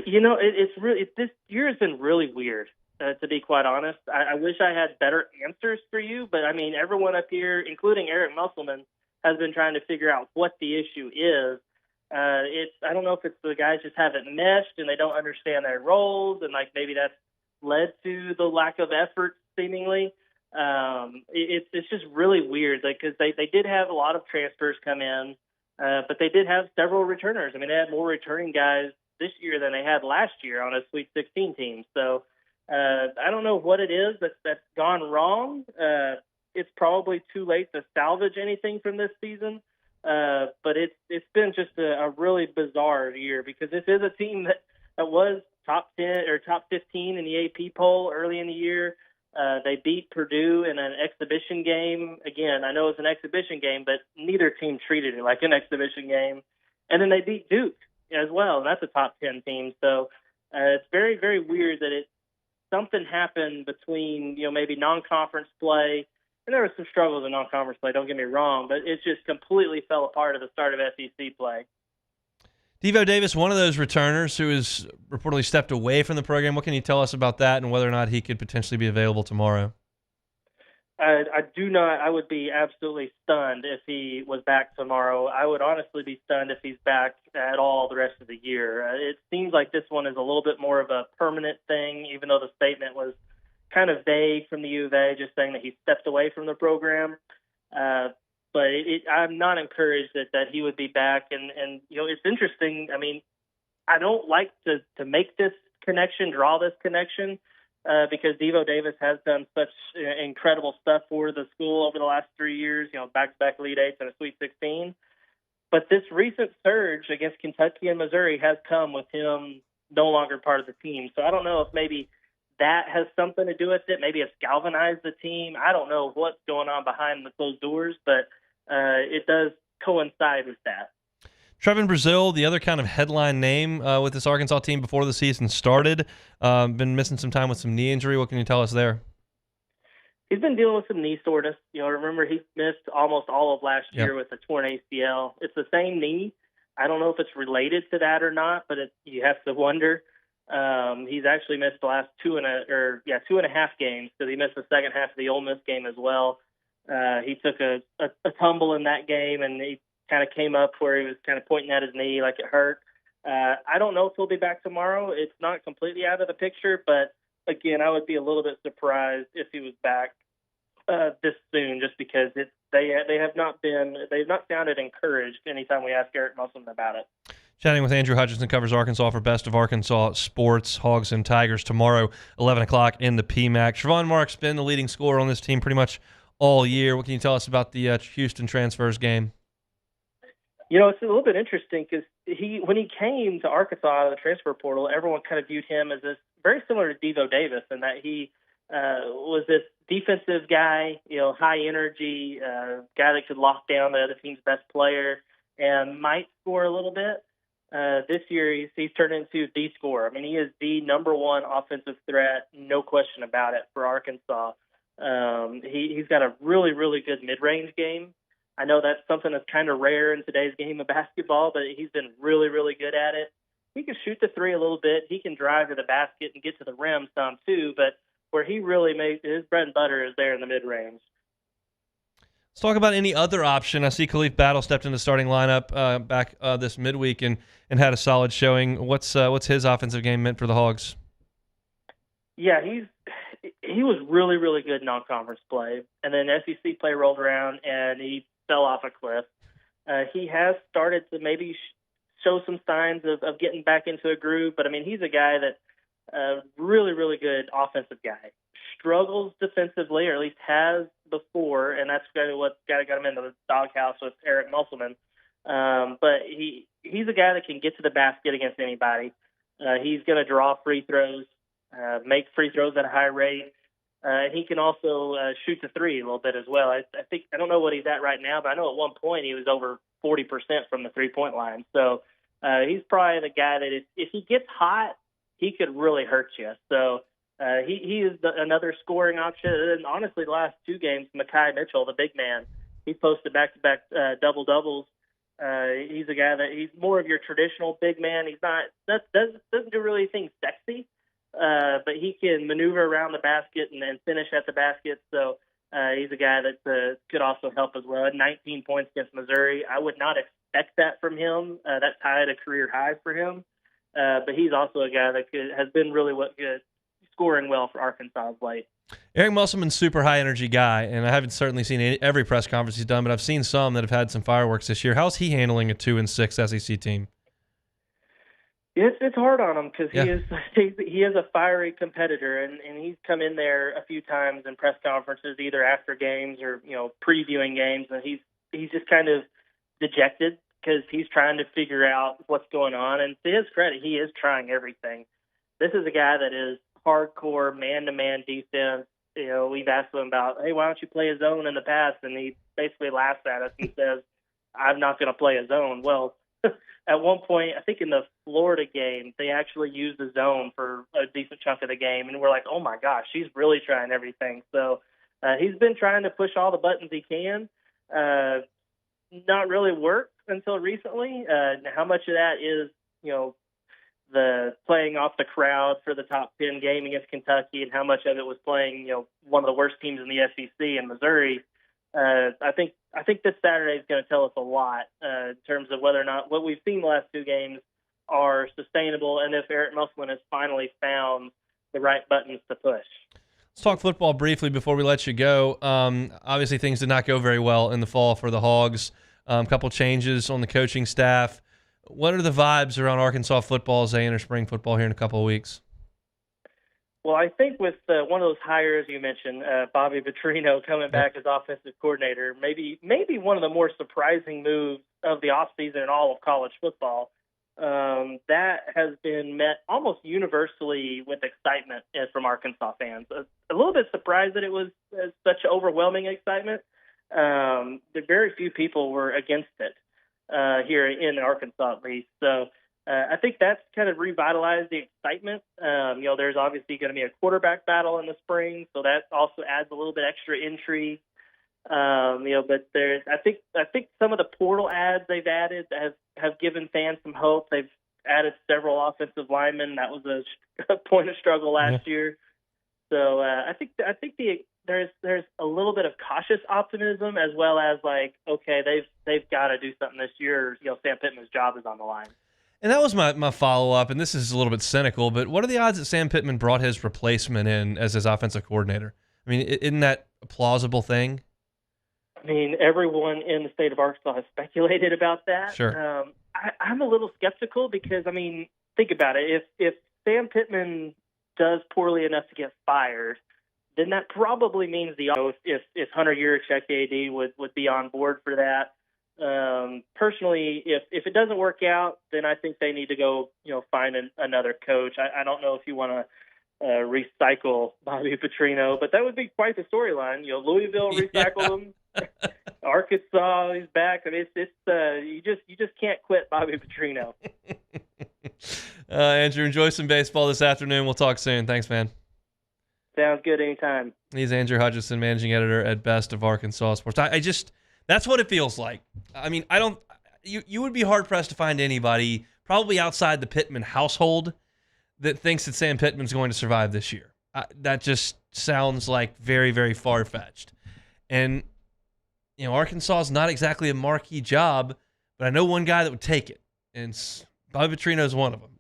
This year has been really weird, to be quite honest. I wish I had better answers for you, but I mean, everyone up here, including Eric Musselman, has been trying to figure out what the issue is. I don't know if it's the guys just haven't meshed and they don't understand their roles, and like maybe that's led to the lack of effort seemingly. It's just really weird, because they did have a lot of transfers come in, but they did have several returners. I mean, they had more returning guys this year than they had last year on a Sweet 16 team. So I don't know what it is that's gone wrong. It's probably too late to salvage anything from this season. But it's been just a really bizarre year, because this is a team that was top 10 or top 15 in the AP poll early in the year. They beat Purdue in an exhibition game. Again, I know it's an exhibition game, but neither team treated it like an exhibition game. And then they beat Duke as well, and that's a top 10 team. So it's very, very weird that something happened between maybe non-conference play. And there were some struggles in non-conference play, don't get me wrong, but it just completely fell apart at the start of SEC play. Devo Davis, one of those returners who has reportedly stepped away from the program. What can you tell us about that and whether or not he could potentially be available tomorrow? I do not. I would be absolutely stunned if he was back tomorrow. I would honestly be stunned if he's back at all the rest of the year. It seems like this one is a little bit more of a permanent thing, even though the statement was kind of vague from the U of A, just saying that he stepped away from the program. But I'm not encouraged that he would be back. And it's interesting. I mean, I don't like to make this connection, draw this connection, because Devo Davis has done such incredible stuff for the school over the last 3 years, back-to-back Elite Eights and a Sweet 16. But this recent surge against Kentucky and Missouri has come with him no longer part of the team. So I don't know if maybe that has something to do with it. Maybe it's galvanized the team. I don't know what's going on behind the closed doors, but it does coincide with that. Trevin Brazile, the other kind of headline name with this Arkansas team before the season started, been missing some time with some knee injury. What can you tell us there? He's been dealing with some knee soreness. Remember, he missed almost all of last year with a torn ACL. It's the same knee. I don't know if it's related to that or not, but you have to wonder. He's actually missed the last 2.5 games, because he missed the second half of the Ole Miss game as well. He took a tumble in that game, and he kind of came up where he was kind of pointing at his knee like it hurt. I don't know if he'll be back tomorrow. It's not completely out of the picture, but again, I would be a little bit surprised if he was back this soon, just because they've not sounded encouraged anytime we ask Eric Musselman about it. Chatting with Andrew Hutchinson, covers Arkansas for Best of Arkansas Sports, Hogs and Tigers tomorrow, 11 o'clock in the PMAC. Trevon Mark's been the leading scorer on this team pretty much all year. What can you tell us about the Houston transfers game? It's a little bit interesting, because when he came to Arkansas out of the transfer portal, everyone kind of viewed him as this very similar to Devo Davis, in that he was this defensive guy, high energy, guy that could lock down the other team's best player and might score a little bit. This year, he's turned into the scorer. I mean, he is the number one offensive threat, no question about it, for Arkansas. He's got a really, really good mid-range game. I know that's something that's kind of rare in today's game of basketball, but he's been really, really good at it. He can shoot the three a little bit. He can drive to the basket and get to the rim some too, but where he really makes his bread and butter is there in the mid-range. Let's talk about any other option. I see Khalif Battle stepped in the starting lineup back this midweek and had a solid showing. What's his offensive game meant for the Hogs? Yeah, he was really, really good non-conference play, and then SEC play rolled around and he fell off a cliff. He has started to maybe show some signs of getting back into a groove, but I mean, he's a guy that really, really good offensive guy. Struggles defensively, or at least has before, and that's kind of what got him into the doghouse with Eric Musselman. But he's a guy that can get to the basket against anybody. He's going to draw free throws, make free throws at a high rate. He can also shoot the three a little bit as well. I don't know what he's at right now, but I know at one point he was over 40% from the three-point line. So he's probably the guy that if he gets hot, he could really hurt you. So He is another scoring option. And honestly, the last 2 games, Mekhi Mitchell, the big man, he posted back-to-back double-doubles. He's a guy that he's more of your traditional big man. He's not doesn't do really anything sexy, but he can maneuver around the basket and finish at the basket. So he's a guy that could also help as well. 19 points against Missouri. I would not expect that from him. That's tied a career high for him. But he's also a guy that has been really good, scoring well for Arkansas of late. Eric Musselman's super high energy guy, and I haven't certainly seen every press conference he's done, but I've seen some that have had some fireworks this year. How's he handling a 2-6 SEC team? It's hard on him because he is a fiery competitor, and he's come in there a few times in press conferences, either after games or previewing games, and he's just kind of dejected because he's trying to figure out what's going on. And to his credit, he is trying everything. This is a guy that is hardcore man-to-man defense. We've asked him about, hey, why don't you play a zone in the past? And he basically laughs at us and says, I'm not going to play a zone. Well, at one point, I think in the Florida game, they actually used the zone for a decent chunk of the game. And we're like, oh, my gosh, he's really trying everything. So he's been trying to push all the buttons he can. Not really worked until recently. How much of that is, the playing off the crowd for the top 10 game against Kentucky, and how much of it was playing, one of the worst teams in the SEC in Missouri. I think this Saturday is going to tell us a lot in terms of whether or not what we've seen the last 2 games are sustainable, and if Eric Musselman has finally found the right buttons to push. Let's talk football briefly before we let you go. Obviously, things did not go very well in the fall for the Hogs. A couple changes on the coaching staff. What are the vibes around Arkansas football as they enter spring football here in a couple of weeks? Well, I think with one of those hires you mentioned, Bobby Petrino coming back as offensive coordinator, maybe one of the more surprising moves of the offseason in all of college football. That has been met almost universally with excitement from Arkansas fans. A little bit surprised that it was such overwhelming excitement. Very few people were against it here in Arkansas, at least. So I think that's kind of revitalized the excitement. There's obviously going to be a quarterback battle in the spring, so that also adds a little bit extra intrigue. But I think some of the portal adds they've added have given fans some hope. They've added several offensive linemen. That was a point of struggle last year. So I think there's a little bit of cautious optimism, as well as like, okay, they've got to do something this year. Sam Pittman's job is on the line. And that was my follow-up, and this is a little bit cynical, but what are the odds that Sam Pittman brought his replacement in as his offensive coordinator? I mean, isn't that a plausible thing? I mean, everyone in the state of Arkansas has speculated about that. Sure. I'm a little skeptical because, I mean, think about it. If Sam Pittman does poorly enough to get fired, then that probably means if Hunter Yurachek, the AD, would be on board for that. Personally, if it doesn't work out, then I think they need to go, find another coach. I don't know if you want to recycle Bobby Petrino, but that would be quite the storyline. Louisville recycled him. Arkansas, he's back. I mean, it's you just can't quit Bobby Petrino. Andrew, enjoy some baseball this afternoon. We'll talk soon. Thanks, man. Sounds good anytime. He's Andrew Hutchinson, managing editor at Best of Arkansas Sports. That's what it feels like. I mean, you would be hard pressed to find anybody, probably outside the Pittman household, that thinks that Sam Pittman's going to survive this year. That just sounds like very, very far fetched. And Arkansas is not exactly a marquee job, but I know one guy that would take it, and Bobby Petrino is one of them.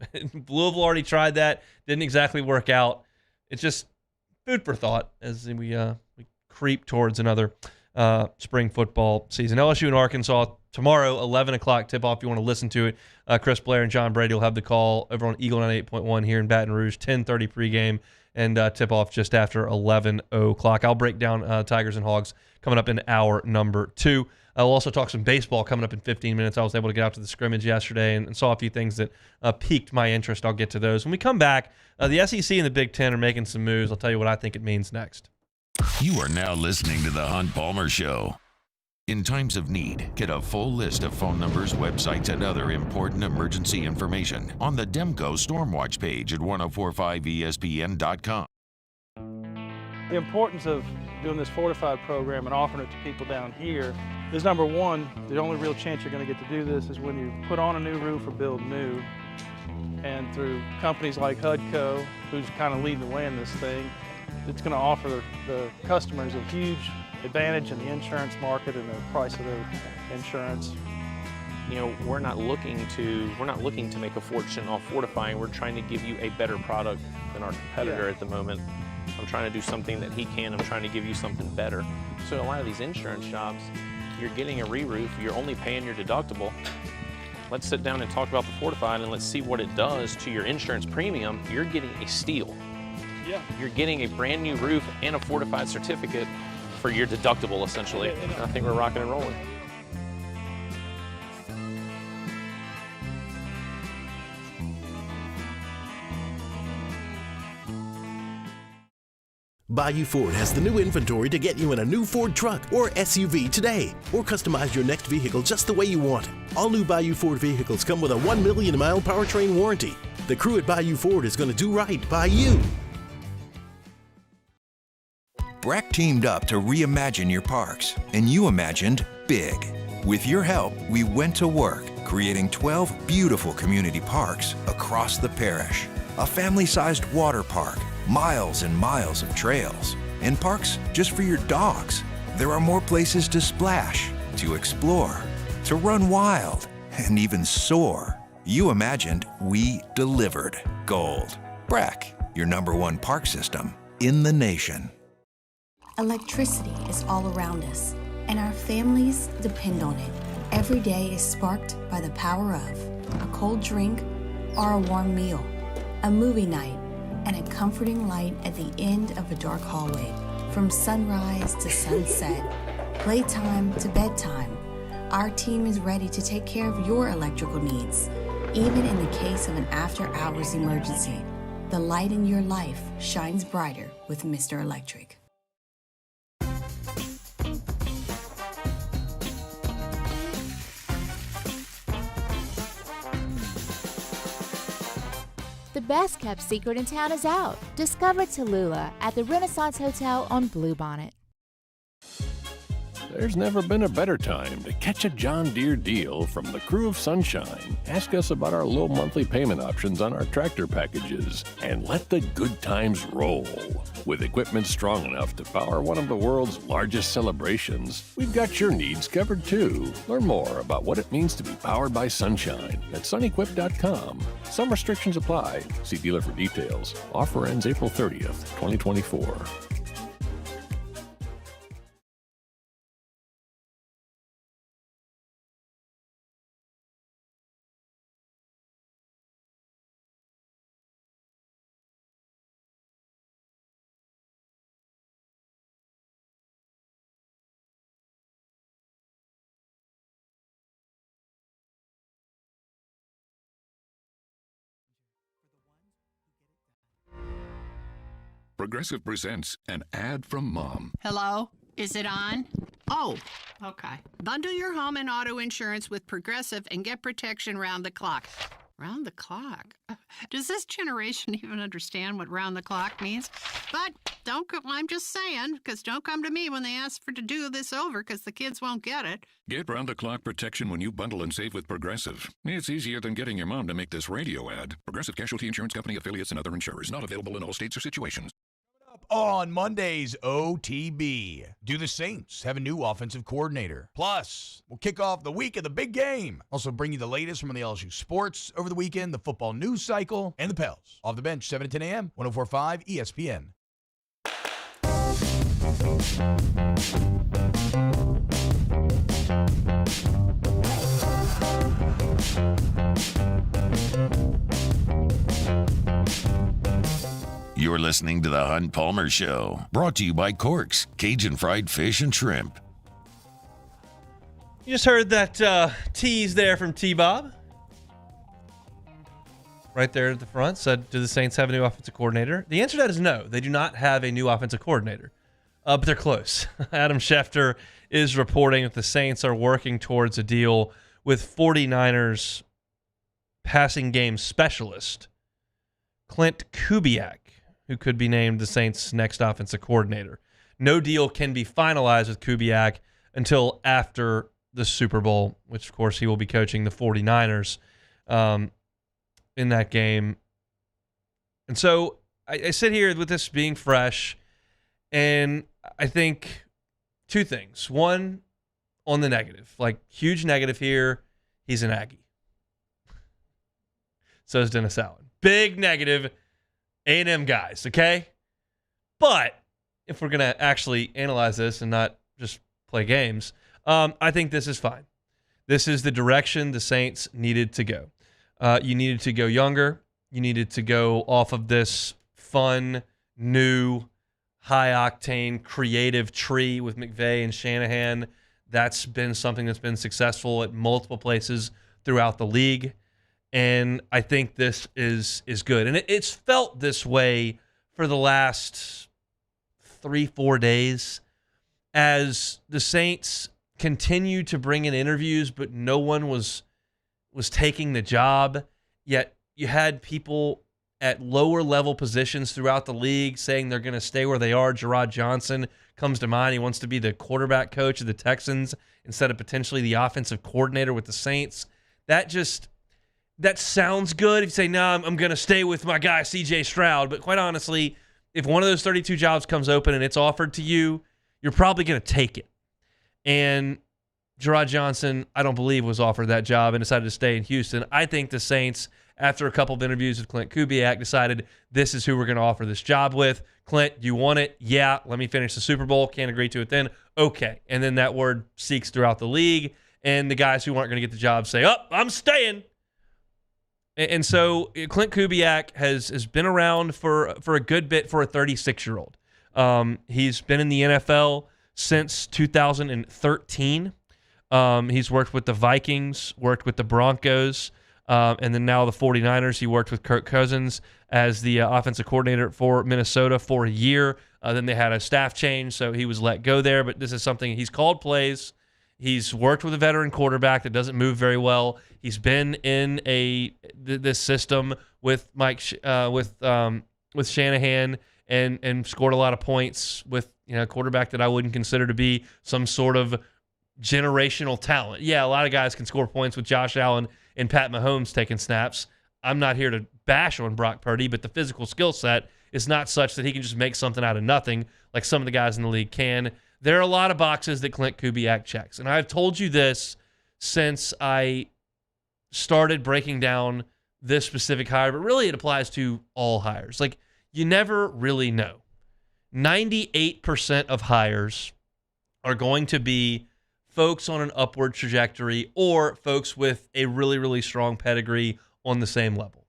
Louisville already tried that, didn't exactly work out. It's just food for thought as we creep towards another spring football season. LSU and Arkansas tomorrow, 11 o'clock tip-off. If you want to listen to it, Chris Blair and John Brady will have the call over on Eagle 98.1 here in Baton Rouge, 10:30 pregame, and tip-off just after 11 o'clock. I'll break down Tigers and Hogs coming up in hour number 2. I'll also talk some baseball coming up in 15 minutes. I was able to get out to the scrimmage yesterday and saw a few things that piqued my interest. I'll get to those. When we come back, the SEC and the Big Ten are making some moves. I'll tell you what I think it means next. You are now listening to The Hunt Palmer Show. In times of need, get a full list of phone numbers, websites, and other important emergency information on the Demco Stormwatch page at 1045ESPN.com. The importance of doing this fortified program and offering it to people down here is, number one, the only real chance you're going to get to do this is when you put on a new roof or build new. And through companies like HUDCO, who's kind of leading the way in this thing, it's going to offer the customers a huge advantage in the insurance market and the price of their insurance. You know, we're not looking to make a fortune off fortifying. We're trying to give you a better product than our competitor at the moment. I'm trying to do something that he can. I'm trying to give you something better. So a lot of these insurance shops, you're getting a re-roof, you're only paying your deductible. Let's sit down and talk about the fortified and let's see what it does to your insurance premium. You're getting a steal. Yeah. You're getting a brand new roof and a fortified certificate for your deductible, essentially. And I think we're rocking and rolling. Bayou Ford has the new inventory to get you in a new Ford truck or SUV today, or customize your next vehicle just the way you want. All new Bayou Ford vehicles come with a 1 million mile powertrain warranty. The crew at Bayou Ford is going to do right by you. Breck teamed up to reimagine your parks, and you imagined big. With your help, we went to work, creating 12 beautiful community parks across the parish. A family-sized water park, miles and miles of trails, and parks just for your dogs. There are more places to splash, to explore, to run wild, and even soar. You imagined, we delivered gold. Breck, your #1 park system in the nation. Electricity is all around us, and our families depend on it. Every day is sparked by the power of a cold drink or a warm meal, a movie night, and a comforting light at the end of a dark hallway. From sunrise to sunset, playtime to bedtime, our team is ready to take care of your electrical needs. Even in the case of an after-hours emergency, the light in your life shines brighter with Mr. Electric. The best kept secret in town is out. Discover Tallulah at the Renaissance Hotel on Bluebonnet. There's never been a better time to catch a John Deere deal from the crew of Sunshine. Ask us about our low monthly payment options on our tractor packages and let the good times roll. With equipment strong enough to power one of the world's largest celebrations, we've got your needs covered too. Learn more about what it means to be powered by Sunshine at sunequip.com. Some restrictions apply. See dealer for details. Offer ends April 30th, 2024. Progressive presents an ad from Mom. Hello? Is it on? Oh, okay. Bundle your home and auto insurance with Progressive and get protection round the clock. Round the clock? Does this generation even understand what round the clock means? But don't go, I'm just saying, because don't come to me when they ask for to do this over, because the kids won't get it. Get round-the-clock protection when you bundle and save with Progressive. It's easier than getting your mom to make this radio ad. Progressive Casualty Insurance Company affiliates and other insurers. Not available in all states or situations. On Monday's OTB, do the Saints have a new offensive coordinator? Plus, we'll kick off the week of the big game. Also bring you the latest from the LSU sports over the weekend, the football news cycle, and the Pels. Off the bench, 7 to 10 a.m., 104.5 ESPN. You're listening to The Hunt Palmer Show, brought to you by Corks, Cajun Fried Fish and Shrimp. You just heard that tease there from T-Bob. Right there at the front said, do the Saints have a new offensive coordinator? The answer to that is no. They do not have a new offensive coordinator, but they're close. Adam Schefter is reporting that the Saints are working towards a deal with 49ers passing game specialist Clint Kubiak, who could be named the Saints' next offensive coordinator. No deal can be finalized with Kubiak until after the Super Bowl, which, of course, he will be coaching the 49ers in that game. And so I sit here with this being fresh, and I think two things. One, on the negative, like huge negative here, he's an Aggie. So is Dennis Allen. Big negative, A&M guys, okay? But if we're going to actually analyze this and not just play games, I think this is fine. This is the direction the Saints needed to go. You needed to go younger. You needed to go off of this fun, new, high-octane, creative tree with McVay and Shanahan. That's been something that's been successful at multiple places throughout the league. And I think this is good. And it's felt this way for the last 3-4 days as the Saints continue to bring in interviews, but no one was taking the job. Yet you had people at lower level positions throughout the league saying they're going to stay where they are. Gerard Johnson comes to mind. He wants to be the quarterback coach of the Texans instead of potentially the offensive coordinator with the Saints. That sounds good if you say, no, I'm going to stay with my guy, C.J. Stroud. But quite honestly, if one of those 32 jobs comes open and it's offered to you, you're probably going to take it. And Gerard Johnson, I don't believe, was offered that job and decided to stay in Houston. I think the Saints, after a couple of interviews with Clint Kubiak, decided this is who we're going to offer this job with. Clint, you want it? Yeah. Let me finish the Super Bowl. Can't agree to it then. Okay. And then that word seeks throughout the league, and the guys who aren't going to get the job say, oh, I'm staying. And so Clint Kubiak has been around for a good bit for a 36-year-old. He's been in the NFL since 2013. He's worked with the Vikings, worked with the Broncos, and then now the 49ers. He worked with Kirk Cousins as the offensive coordinator for Minnesota for a year. Then they had a staff change, so he was let go there. But this is something he's called plays. He's worked with a veteran quarterback that doesn't move very well. He's been in this system with with Shanahan and scored a lot of points with a quarterback that I wouldn't consider to be some sort of generational talent. Yeah, a lot of guys can score points with Josh Allen and Pat Mahomes taking snaps. I'm not here to bash on Brock Purdy, but the physical skill set is not such that he can just make something out of nothing like some of the guys in the league can. There are a lot of boxes that Clint Kubiak checks. And I've told you this since I started breaking down this specific hire, but really it applies to all hires. Like, you never really know. 98% of hires are going to be folks on an upward trajectory or folks with a really, really strong pedigree on the same level.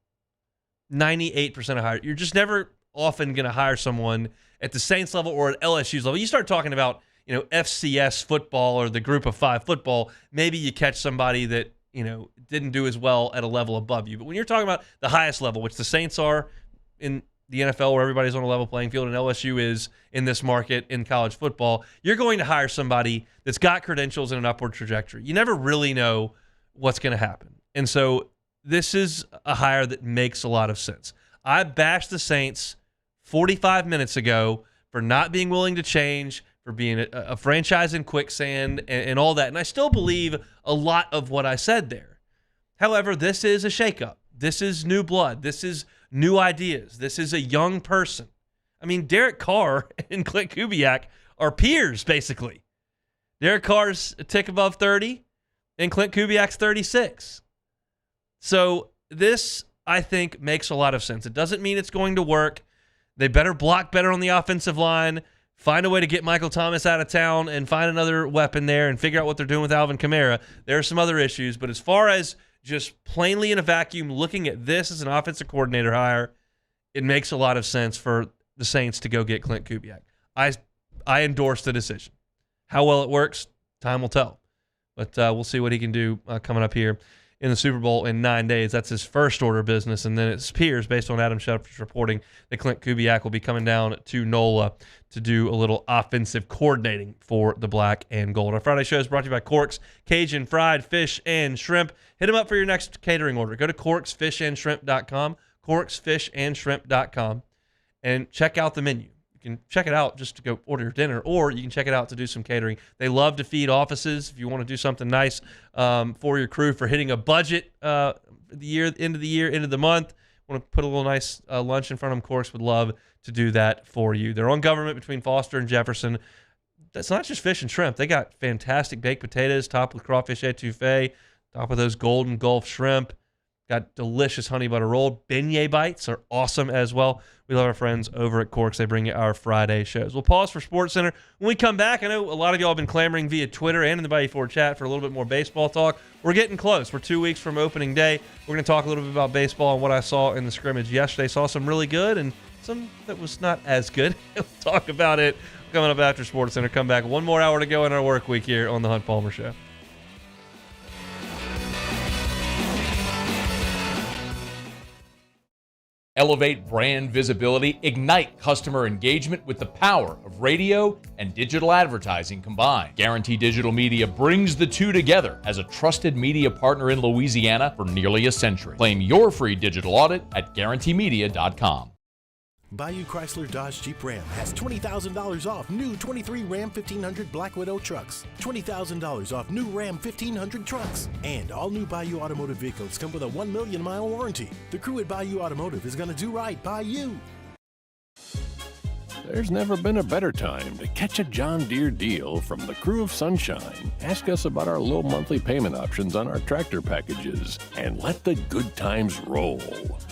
98% of hires. You're just never often going to hire someone at the Saints level or at LSU's level. You start talking about, FCS football or the group of five football, maybe you catch somebody that, didn't do as well at a level above you. But when you're talking about the highest level, which the Saints are in the NFL where everybody's on a level playing field and LSU is in this market in college football, you're going to hire somebody that's got credentials and an upward trajectory. You never really know what's going to happen. And so this is a hire that makes a lot of sense. I bashed the Saints 45 minutes ago for not being willing to change, for being a franchise in quicksand and all that. And I still believe a lot of what I said there. However, this is a shakeup. This is new blood. This is new ideas. This is a young person. I mean, Derek Carr and Clint Kubiak are peers, basically. Derek Carr's a tick above 30, and Clint Kubiak's 36. So this, I think, makes a lot of sense. It doesn't mean it's going to work. They better block better on the offensive line, find a way to get Michael Thomas out of town, and find another weapon there and figure out what they're doing with Alvin Kamara. There are some other issues, but as far as just plainly in a vacuum, looking at this as an offensive coordinator hire, it makes a lot of sense for the Saints to go get Clint Kubiak. I endorse the decision. How well it works, time will tell. But we'll see what he can do coming up here in the Super Bowl in 9 days. That's his first order of business. And then it appears, based on Adam Schefter's reporting, that Clint Kubiak will be coming down to NOLA to do a little offensive coordinating for the black and gold. Our Friday show is brought to you by Corks Cajun Fried Fish and Shrimp. Hit them up for your next catering order. Go to corksfishandshrimp.com, corksfishandshrimp.com, and check out the menu. You can check it out just to go order your dinner, or you can check it out to do some catering. They love to feed offices. If you want to do something nice for your crew for hitting a budget end of the month, want to put a little nice lunch in front of them, Corks would love to do that for you. They're on Government between Foster and Jefferson. That's not just fish and shrimp. They got fantastic baked potatoes, topped with crawfish etouffee, top of those golden Gulf shrimp. Got delicious honey butter roll. Beignet bites are awesome as well. We love our friends over at Corks. They bring you our Friday shows. We'll pause for SportsCenter. When we come back, I know a lot of y'all have been clamoring via Twitter and in the Bayou Ford chat for a little bit more baseball talk. We're getting close. We're 2 weeks from opening day. We're going to talk a little bit about baseball and what I saw in the scrimmage yesterday. Saw some really good and some that was not as good. We'll talk about it coming up after SportsCenter. Come back. One more hour to go in our work week here on the Hunt Palmer Show. Elevate brand visibility, ignite customer engagement with the power of radio and digital advertising combined. Guarantee Digital Media brings the two together as a trusted media partner in Louisiana for nearly a century. Claim your free digital audit at guaranteemedia.com. Bayou Chrysler Dodge Jeep Ram has $20,000 off new 23 Ram 1500 Black Widow trucks, $20,000 off new Ram 1500 trucks, and all new Bayou Automotive vehicles come with a 1 million mile warranty. The crew at Bayou Automotive is going to do right by you. There's never been a better time to catch a John Deere deal from the crew of Sunshine. Ask us about our low monthly payment options on our tractor packages and let the good times roll.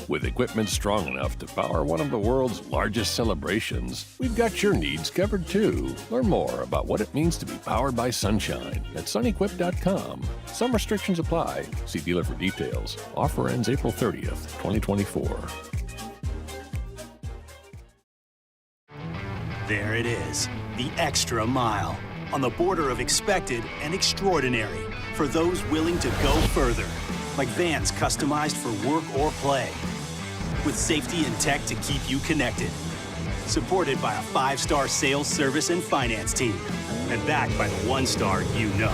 With equipment strong enough to power one of the world's largest celebrations, we've got your needs covered too. Learn more about what it means to be powered by Sunshine at sunequip.com. Some restrictions apply. See dealer for details. Offer ends April 30th, 2024. There it is, the extra mile, on the border of expected and extraordinary for those willing to go further, like vans customized for work or play, with safety and tech to keep you connected, supported by a 5-star sales, service, and finance team, and backed by the 1-star you know.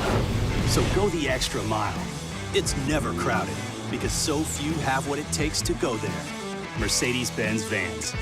So go the extra mile. It's never crowded, because so few have what it takes to go there. Mercedes-Benz Vans.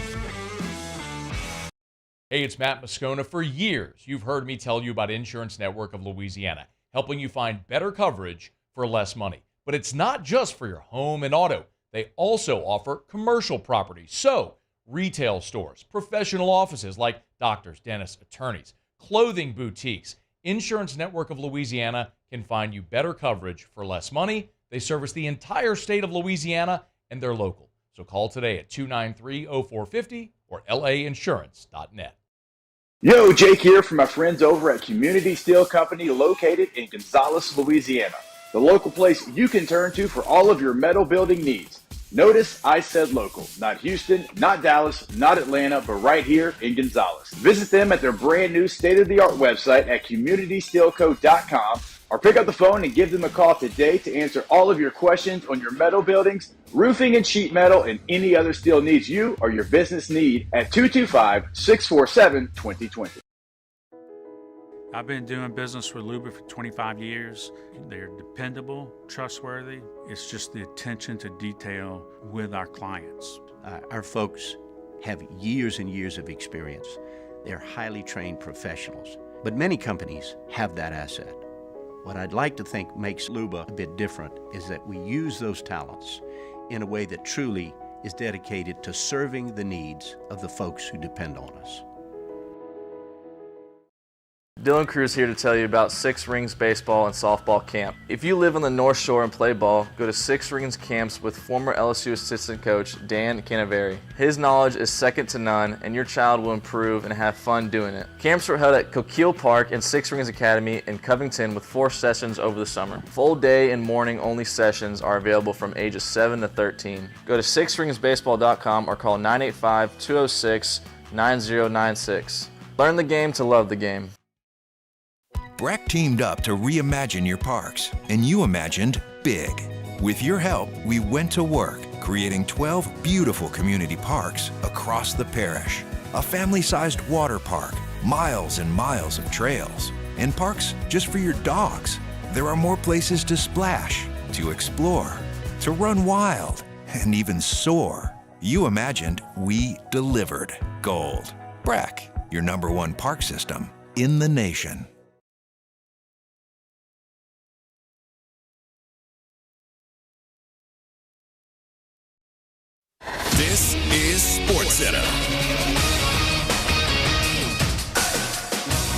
Hey, it's Matt Moscona. For years, you've heard me tell you about Insurance Network of Louisiana, helping you find better coverage for less money. But it's not just for your home and auto. They also offer commercial property. So, retail stores, professional offices like doctors, dentists, attorneys, clothing boutiques. Insurance Network of Louisiana can find you better coverage for less money. They service the entire state of Louisiana, and they're local. So call today at 293-0450 or lainsurance.net. Yo, Jake here from my friends over at Community Steel Company located in Gonzales, Louisiana. The local place you can turn to for all of your metal building needs. Notice I said local, not Houston, not Dallas, not Atlanta, but right here in Gonzales. Visit them at their brand new state-of-the-art website at communitysteelco.com or pick up the phone and give them a call today to answer all of your questions on your metal buildings, roofing and sheet metal, and any other steel needs you or your business need at 225-647-2020. I've been doing business with Luba for 25 years. They're dependable, trustworthy. It's just the attention to detail with our clients. Our folks have years and years of experience. They're highly trained professionals, but many companies have that asset. What I'd like to think makes Luba a bit different is that we use those talents in a way that truly is dedicated to serving the needs of the folks who depend on us. Dylan Cruz here to tell you about Six Rings Baseball and Softball Camp. If you live on the North Shore and play ball, go to Six Rings Camps with former LSU assistant coach Dan Canaveri. His knowledge is second to none, and your child will improve and have fun doing it. Camps are held at Coquille Park and Six Rings Academy in Covington with 4 sessions over the summer. Full day and morning only sessions are available from ages 7 to 13. Go to sixringsbaseball.com or call 985-206-9096. Learn the game to love the game. Brack teamed up to reimagine your parks, and you imagined big. With your help, we went to work, creating 12 beautiful community parks across the parish. A family-sized water park, miles and miles of trails, and parks just for your dogs. There are more places to splash, to explore, to run wild, and even soar. You imagined, we delivered. Gold. Brack, your #1 park system in the nation. This is SportsCenter.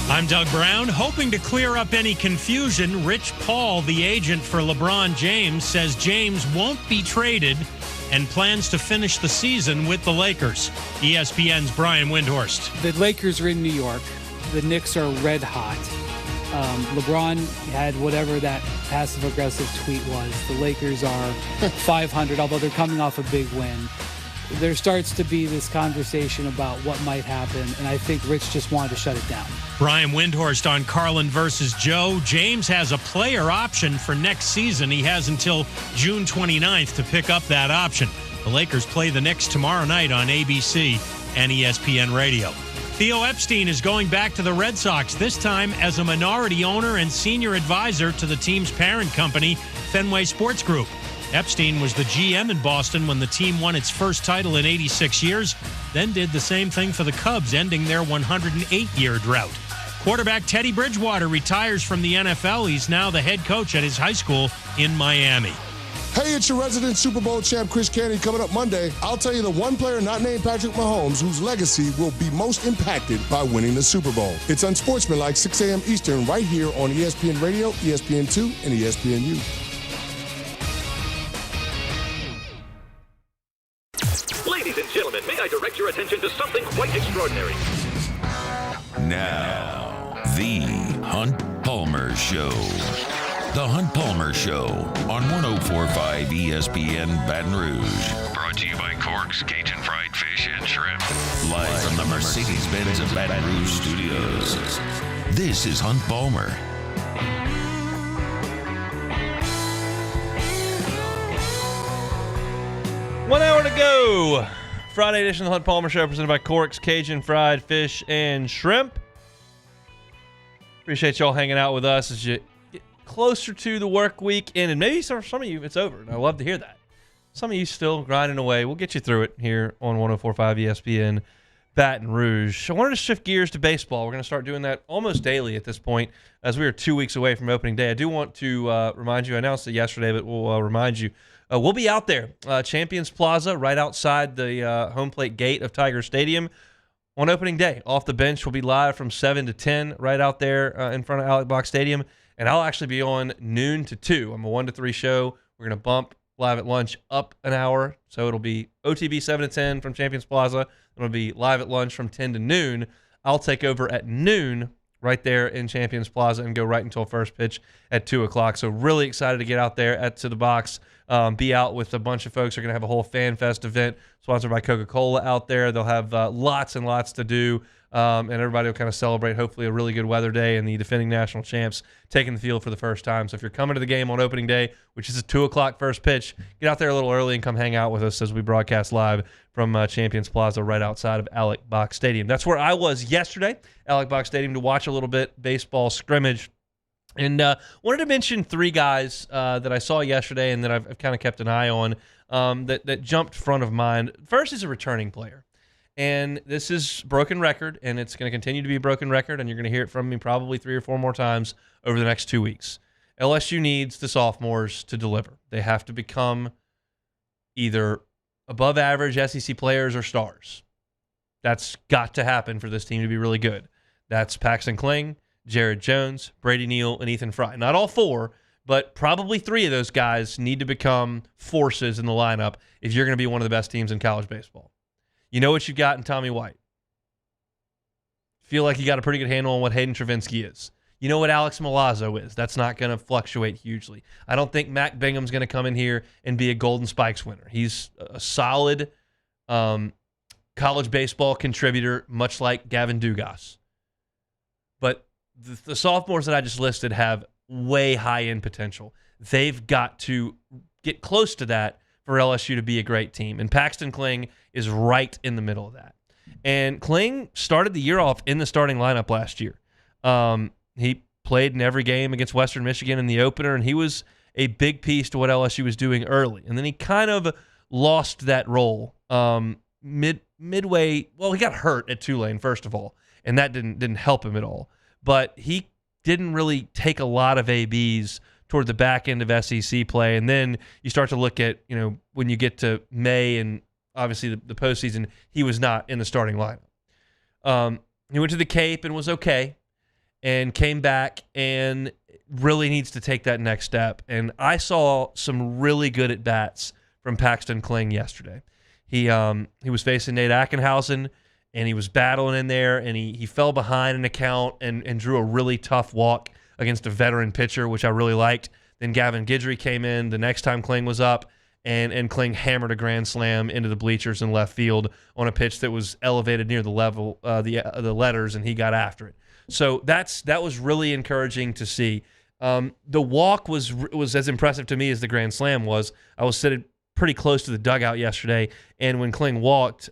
I'm Doug Brown. Hoping to clear up any confusion, Rich Paul, the agent for LeBron James, says James won't be traded and plans to finish the season with the Lakers. ESPN's Brian Windhorst. The Lakers are in New York. The Knicks are red hot. LeBron had whatever that passive-aggressive tweet was. The Lakers are 500, although they're coming off a big win. There starts to be this conversation about what might happen, and I think Rich just wanted to shut it down. Brian Windhorst on Carlin versus Joe. James has a player option for next season. He has until June 29th to pick up that option. The Lakers play the Knicks tomorrow night on ABC and ESPN Radio. Theo Epstein is going back to the Red Sox, this time as a minority owner and senior advisor to the team's parent company, Fenway Sports Group. Epstein was the GM in Boston when the team won its first title in 86 years, then did the same thing for the Cubs, ending their 108-year drought. Quarterback Teddy Bridgewater retires from the NFL. He's now the head coach at his high school in Miami. Hey, it's your resident Super Bowl champ, Chris Canty, coming up Monday. I'll tell you the one player not named Patrick Mahomes whose legacy will be most impacted by winning the Super Bowl. It's Unsportsmanlike, 6 a.m. Eastern, right here on ESPN Radio, ESPN2, and ESPNU. Ladies and gentlemen, may I direct your attention to something quite extraordinary? Now, the Hunt Palmer Show. The Hunt Palmer Show on 104.5 ESPN Baton Rouge. Brought to you by Corks, Cajun Fried Fish and Shrimp. Live from the Mercedes-Benz of Baton Rouge Studios. This is Hunt Palmer. One hour to go. Friday edition of the Hunt Palmer Show presented by Corks, Cajun Fried Fish and Shrimp. Appreciate y'all hanging out with us as you get closer to the work week end. And maybe some of you, it's over. And I love to hear that. Some of you still grinding away. We'll get you through it here on 104.5 ESPN Baton Rouge. I wanted to shift gears to baseball. We're going to start doing that almost daily at this point as we are 2 weeks away from opening day. I do want to remind you, I announced it yesterday, but we'll remind you. We'll be out there, Champions Plaza, right outside the home plate gate of Tiger Stadium on opening day. Off the bench, we'll be live from 7 to 10 right out there in front of Alec Box Stadium. And I'll actually be on noon to 2. I'm a 1 to 3 show. We're going to bump live at lunch up an hour. So it'll be OTB 7 to 10 from Champions Plaza. It'll be live at lunch from 10 to noon. I'll take over at noon right there in Champions Plaza and go right until first pitch at 2 o'clock. So really excited to get out there to the box. Be out with a bunch of folks. We're going to have a whole Fan Fest event sponsored by Coca-Cola out there. They'll have lots and lots to do, and everybody will kind of celebrate, hopefully, a really good weather day and the defending national champs taking the field for the first time. So if you're coming to the game on opening day, which is a 2 o'clock first pitch, get out there a little early and come hang out with us as we broadcast live from Champions Plaza right outside of Alec Box Stadium. That's where I was yesterday, Alec Box Stadium, to watch a little bit baseball scrimmage. And wanted to mention 3 guys that I saw yesterday and that I've kind of kept an eye on that jumped front of mind. First is a returning player. And this is broken record, and it's going to continue to be a broken record, and you're going to hear it from me probably 3 or 4 more times over the next 2 weeks. LSU needs the sophomores to deliver. They have to become either above average SEC players or stars. That's got to happen for this team to be really good. That's Paxton Kling, Jared Jones, Brady Neal, and Ethan Fry. Not all 4, but probably 3 of those guys need to become forces in the lineup if you're going to be one of the best teams in college baseball. You know what you got in Tommy White. Feel like you got a pretty good handle on what Hayden Travinski is. You know what Alex Milazzo is. That's not going to fluctuate hugely. I don't think Mac Bingham's going to come in here and be a Golden Spikes winner. He's a solid college baseball contributor, much like Gavin Dugas. But the sophomores that I just listed have way high-end potential. They've got to get close to that for LSU to be a great team. And Paxton Kling is right in the middle of that. And Kling started the year off in the starting lineup last year. He played in every game against Western Michigan in the opener, and he was a big piece to what LSU was doing early. And then he kind of lost that role midway. Well, he got hurt at Tulane, first of all, and that didn't help him at all. But he didn't really take a lot of ABs toward the back end of SEC play. And then you start to look at, when you get to May and obviously the postseason, he was not in the starting lineup. He went to the Cape and was okay and came back and really needs to take that next step. And I saw some really good at-bats from Paxton Kling yesterday. He was facing Nate Ackenhausen, and he was battling in there, and he fell behind an account and drew a really tough walk against a veteran pitcher, which I really liked. Then Gavin Guidry came in the next time Kling was up, and Kling hammered a grand slam into the bleachers in left field on a pitch that was elevated near the level, the letters, and he got after it. So that was really encouraging to see. The walk was as impressive to me as the grand slam was. I was sitting pretty close to the dugout yesterday, and when Kling walked,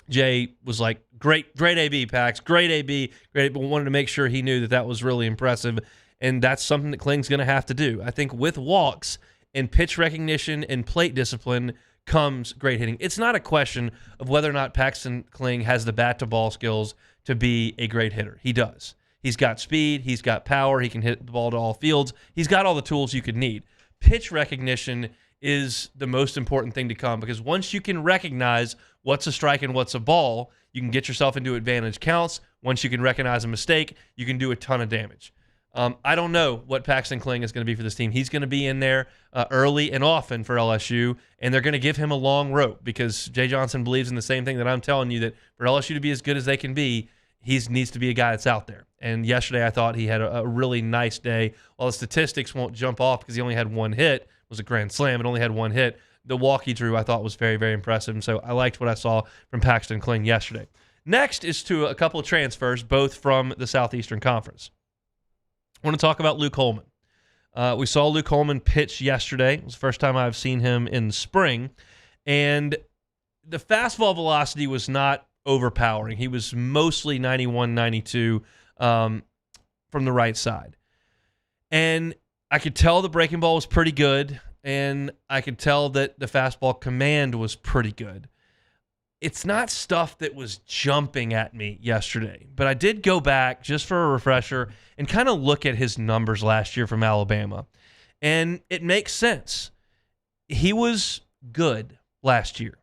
Jay was like, great AB, Pax, great AB, great, but wanted to make sure he knew that was really impressive, and that's something that Kling's going to have to do. I think with walks and pitch recognition and plate discipline comes great hitting. It's not a question of whether or not Paxton Kling has the bat-to-ball skills to be a great hitter. He does. He's got speed. He's got power. He can hit the ball to all fields. He's got all the tools you could need. Pitch recognition is the most important thing to come, because once you can recognize what's a strike and what's a ball, you can get yourself into advantage counts. Once you can recognize a mistake, you can do a ton of damage. I don't know what Paxton Kling is going to be for this team. He's going to be in there early and often for LSU, and they're going to give him a long rope, because Jay Johnson believes in the same thing that I'm telling you, that for LSU to be as good as they can be, he needs to be a guy that's out there. And yesterday I thought he had a really nice day. While the statistics won't jump off because he only had one hit, it was a grand slam, and only had one hit, the walk he drew I thought was very, very impressive. And so I liked what I saw from Paxton Kling yesterday. Next is to a couple of transfers, both from the Southeastern Conference. I want to talk about Luke Holman. We saw Luke Holman pitch yesterday. It was the first time I've seen him in the spring. And the fastball velocity was not overpowering. He was mostly 91, 92 from the right side. And I could tell the breaking ball was pretty good, and I could tell that the fastball command was pretty good. It's not stuff that was jumping at me yesterday, but I did go back just for a refresher and kind of look at his numbers last year from Alabama, and it makes sense. He was good last year.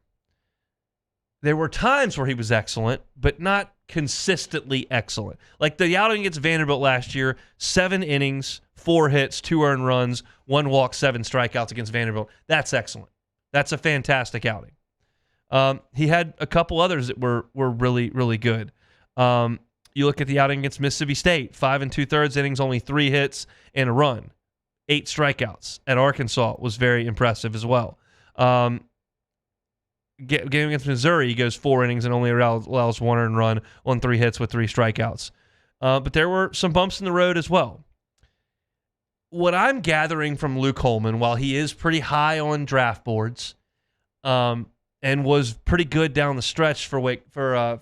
There were times where he was excellent, but not consistently excellent. Like the outing against Vanderbilt last year, 7 innings, 4 hits, 2 earned runs, 1 walk, 7 strikeouts against Vanderbilt. That's excellent. That's a fantastic outing. He had a couple others that were really, really good. You look at the outing against Mississippi State, 5 2/3 innings, only 3 hits and a run, 8 strikeouts. At Arkansas was very impressive as well. Game against Missouri, he goes 4 innings and only allows 1 earned run on 3 hits with 3 strikeouts. But there were some bumps in the road as well. What I'm gathering from Luke Holman, while he is pretty high on draft boards, and was pretty good down the stretch for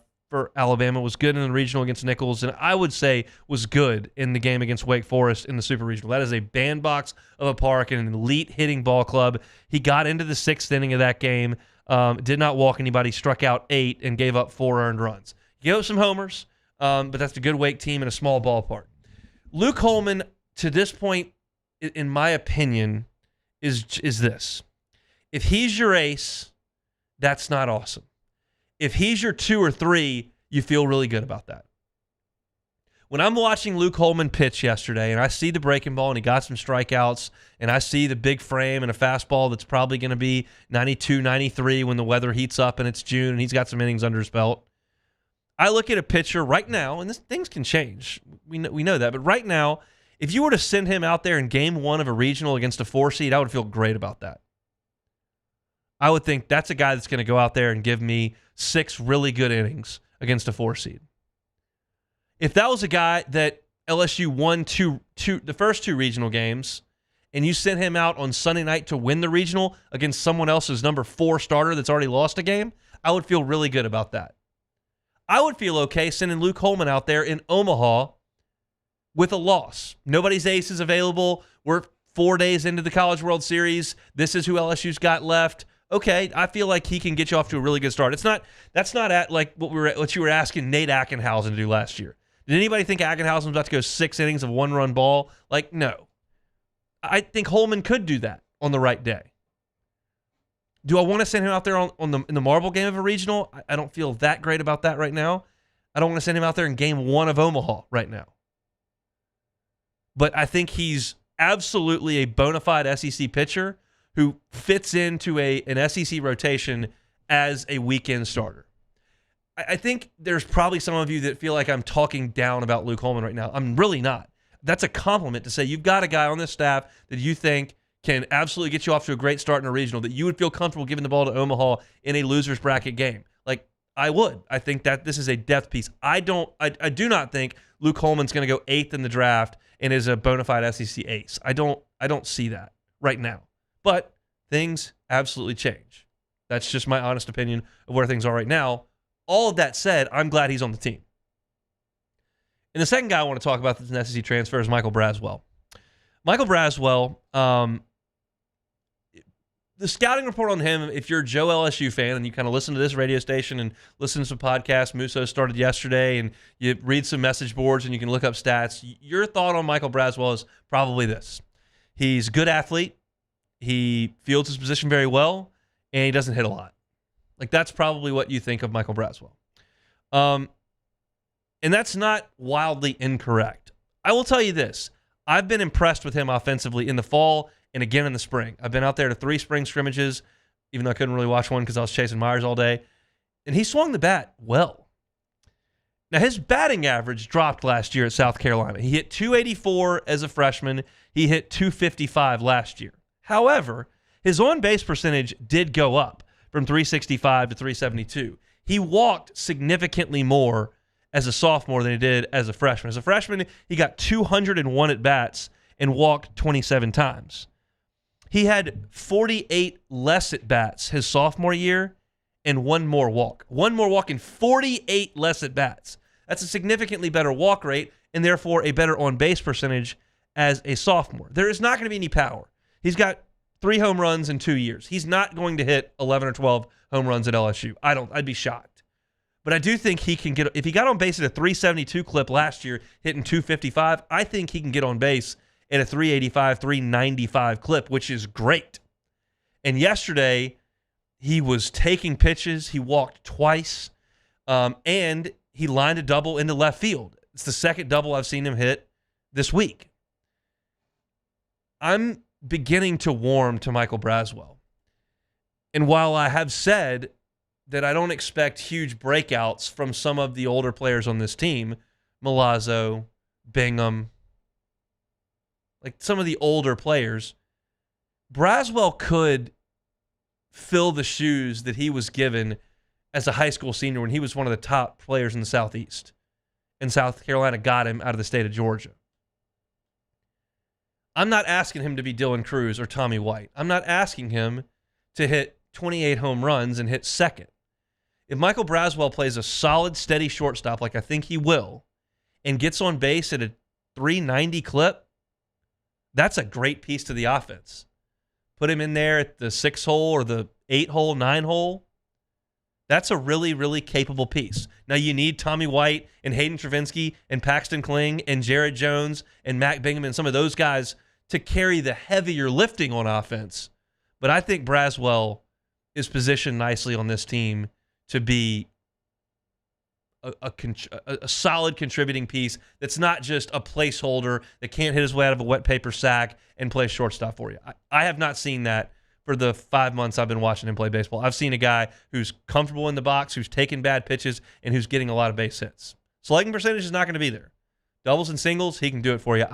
Alabama, was good in the regional against Nichols, and I would say was good in the game against Wake Forest in the Super Regional. That is a bandbox of a park and an elite hitting ball club. He got into the 6th inning of that game, did not walk anybody, struck out 8, and gave up 4 earned runs. He gave up some homers, but that's a good Wake team in a small ballpark. Luke Holman, to this point, in my opinion, is this. If he's your ace, that's not awesome. If he's your 2 or 3, you feel really good about that. When I'm watching Luke Holman pitch yesterday, and I see the breaking ball, and he got some strikeouts, and I see the big frame and a fastball that's probably going to be 92, 93 when the weather heats up and it's June, and he's got some innings under his belt. I look at a pitcher right now, and things can change. We know that. But right now, if you were to send him out there in game 1 of a regional against a 4 seed, I would feel great about that. I would think that's a guy that's going to go out there and give me 6 really good innings against a 4 seed. If that was a guy that LSU won the first 2 regional games, and you sent him out on Sunday night to win the regional against someone else's number 4 starter that's already lost a game, I would feel really good about that. I would feel okay sending Luke Holman out there in Omaha with a loss. Nobody's ace is available. We're 4 days into the College World Series. This is who LSU's got left. okay, I feel like he can get you off to a really good start. That's not at like what you were asking Nate Ackenhausen to do last year. Did anybody think Ackenhausen was about to go 6 innings of one-run ball? Like, no. I think Holman could do that on the right day. Do I want to send him out there in the marble game of a regional? I don't feel that great about that right now. I don't want to send him out there in game 1 of Omaha right now. But I think he's absolutely a bona fide SEC pitcher who fits into an SEC rotation as a weekend starter. I think there's probably some of you that feel like I'm talking down about Luke Holman right now. I'm really not. That's a compliment to say you've got a guy on this staff that you think can absolutely get you off to a great start in a regional, that you would feel comfortable giving the ball to Omaha in a loser's bracket game. Like, I would. I think that this is a depth piece. I do not think Luke Holman's going to go 8th in the draft and is a bona fide SEC ace. I don't see that right now. But things absolutely change. That's just my honest opinion of where things are right now. All of that said, I'm glad he's on the team. And the second guy I want to talk about that's an SEC transfer is Michael Braswell. Michael Braswell, the scouting report on him, if you're a Joe LSU fan and you kind of listen to this radio station and listen to some podcasts, Musso started yesterday, and you read some message boards and you can look up stats, your thought on Michael Braswell is probably this. He's a good athlete. He fields his position very well, and he doesn't hit a lot. Like, that's probably what you think of Michael Braswell. And that's not wildly incorrect. I will tell you this. I've been impressed with him offensively in the fall and again in the spring. I've been out there to 3 spring scrimmages, even though I couldn't really watch one because I was chasing Myers all day. And he swung the bat well. Now, his batting average dropped last year at South Carolina. He hit .284 as a freshman. He hit .255 last year. However, his on-base percentage did go up from .365 to .372. He walked significantly more as a sophomore than he did as a freshman. As a freshman, he got 201 at-bats and walked 27 times. He had 48 less at-bats his sophomore year and one more walk. One more walk and 48 less at-bats. That's a significantly better walk rate and therefore a better on-base percentage as a sophomore. There is not going to be any power. He's got 3 home runs in 2 years. He's not going to hit 11 or 12 home runs at LSU. I'd be shocked. But I do think he can get, if he got on base at a 372 clip last year, hitting .255, I think he can get on base at a 385, 395 clip, which is great. And yesterday, he was taking pitches. He walked twice, and he lined a double into left field. It's the second double I've seen him hit this week. I'm beginning to warm to Michael Braswell. And while I have said that I don't expect huge breakouts from some of the older players on this team, Milazzo, Bingham, like some of the older players, Braswell could fill the shoes that he was given as a high school senior when he was one of the top players in the Southeast. And South Carolina got him out of the state of Georgia. I'm not asking him to be Dylan Cruz or Tommy White. I'm not asking him to hit 28 home runs and hit second. If Michael Braswell plays a solid, steady shortstop like I think he will and gets on base at a 390 clip, that's a great piece to the offense. Put him in there at the 6-hole or the 8-hole, 9-hole. That's a really, really capable piece. Now, you need Tommy White and Hayden Travinsky and Paxton Kling and Jared Jones and Mac Bingham and some of those guys to carry the heavier lifting on offense. But I think Braswell is positioned nicely on this team to be a solid contributing piece that's not just a placeholder that can't hit his way out of a wet paper sack and play shortstop for you. I have not seen that for the 5 months I've been watching him play baseball. I've seen a guy who's comfortable in the box, who's taking bad pitches, and who's getting a lot of base hits. Slugging percentage is not going to be there. Doubles and singles, he can do it for you.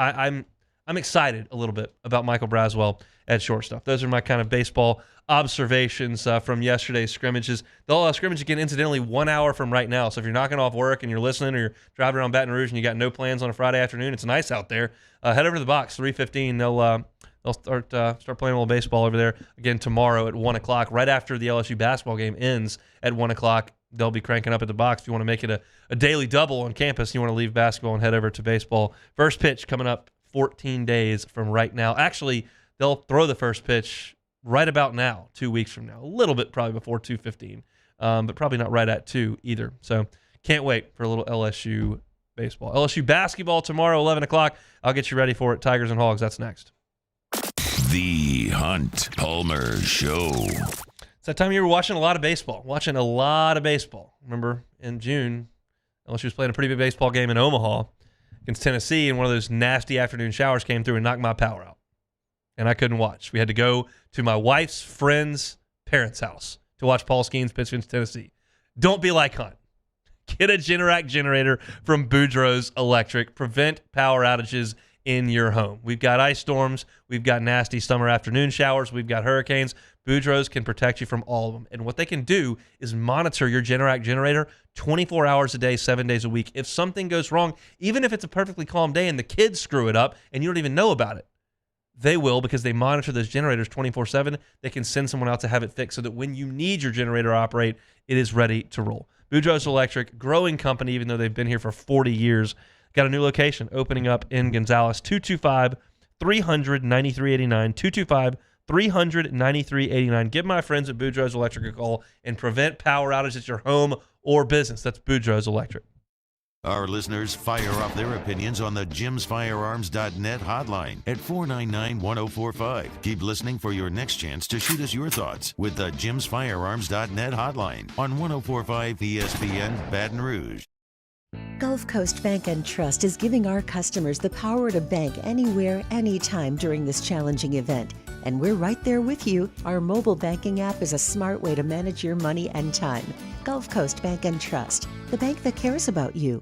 I'm excited a little bit about Michael Braswell at shortstop. Those are my kind of baseball observations from yesterday's scrimmages. They'll scrimmage again, incidentally, 1 hour from right now. So if you're knocking off work and you're listening or you're driving around Baton Rouge and you got no plans on a Friday afternoon, it's nice out there, head over to the box, 3:15. They'll start playing a little baseball over there again tomorrow at 1 o'clock, right after the LSU basketball game ends at 1 o'clock. They'll be cranking up at the box. If you want to make it a daily double on campus, you want to leave basketball and head over to baseball. First pitch coming up 14 days from right now. Actually, they'll throw the first pitch right about now, 2 weeks from now. A little bit probably before 2:15, but probably not right at 2 either. So can't wait for a little LSU baseball. LSU basketball tomorrow, 11 o'clock. I'll get you ready for it. Tigers and Hogs, that's next. The Hunt Palmer Show. It's that time of year we're watching a lot of baseball. Remember, in June, LSU was playing a pretty big baseball game in Omaha against Tennessee, and one of those nasty afternoon showers came through and knocked my power out. And I couldn't watch. We had to go to my wife's friend's parents' house to watch Paul Skeens pitch against Tennessee. Don't be like Hunt. Get a Generac generator from Boudreaux's Electric. Prevent power outages in your home. We've got ice storms. We've got nasty summer afternoon showers. We've got hurricanes. Boudreaux's can protect you from all of them. And what they can do is monitor your Generac generator 24 hours a day, 7 days a week. If something goes wrong, even if it's a perfectly calm day and the kids screw it up and you don't even know about it, they will, because they monitor those generators 24/7. They can send someone out to have it fixed so that when you need your generator to operate, it is ready to roll. Boudreaux's Electric, growing company, even though they've been here for 40 years. Got a new location opening up in Gonzales, 225-300-9389, 225-300-9389. Give my friends at Boudreaux's Electric a call and prevent power outages at your home or business. That's Boudreaux's Electric. Our listeners fire off their opinions on the jimsfirearms.net hotline at 499-1045. Keep listening for your next chance to shoot us your thoughts with the jimsfirearms.net hotline on 1045 ESPN Baton Rouge. Gulf Coast Bank and Trust is giving our customers the power to bank anywhere, anytime during this challenging event. And we're right there with you. Our mobile banking app is a smart way to manage your money and time. Gulf Coast Bank and Trust, the bank that cares about you.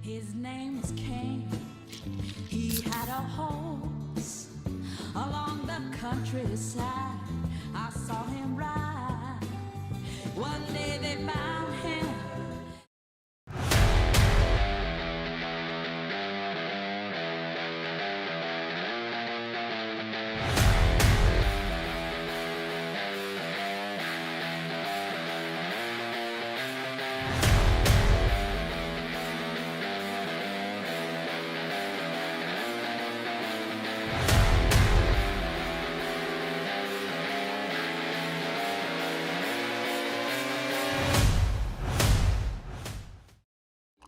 His name was King. He had a horse along the countryside. I saw him ride. One day they found him.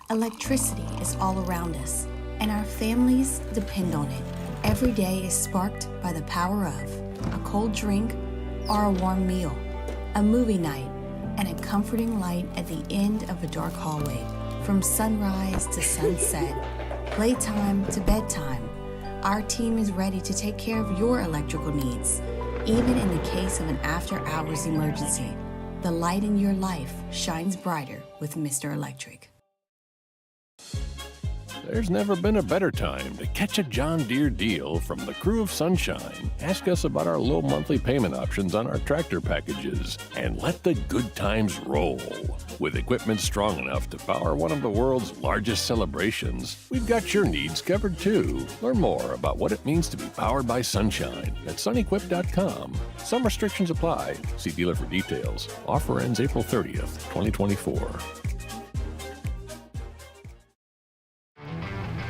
Electricity is all around us, and our families depend on it. Every day is sparked by the power of a cold drink or a warm meal, a movie night, and a comforting light at the end of a dark hallway. From sunrise to sunset, playtime to bedtime, our team is ready to take care of your electrical needs. Even in the case of an after-hours emergency, the light in your life shines brighter with Mr. Electric. There's never been a better time to catch a John Deere deal from the crew of Sunshine. Ask us about our low monthly payment options on our tractor packages and let the good times roll. With equipment strong enough to power one of the world's largest celebrations, we've got your needs covered too. Learn more about what it means to be powered by Sunshine at sunequip.com. Some restrictions apply. See dealer for details. Offer ends April 30th, 2024.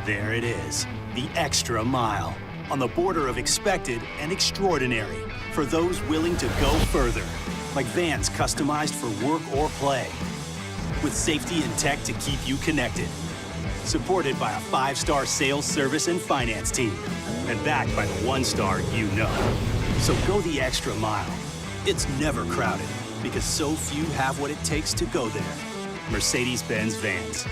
There it is, the extra mile, on the border of expected and extraordinary, for those willing to go further, like vans customized for work or play, with safety and tech to keep you connected, supported by a 5-star sales, service, and finance team, and backed by the 1-star you know. So go the extra mile. It's never crowded, because so few have what it takes to go there. Mercedes-Benz Vans.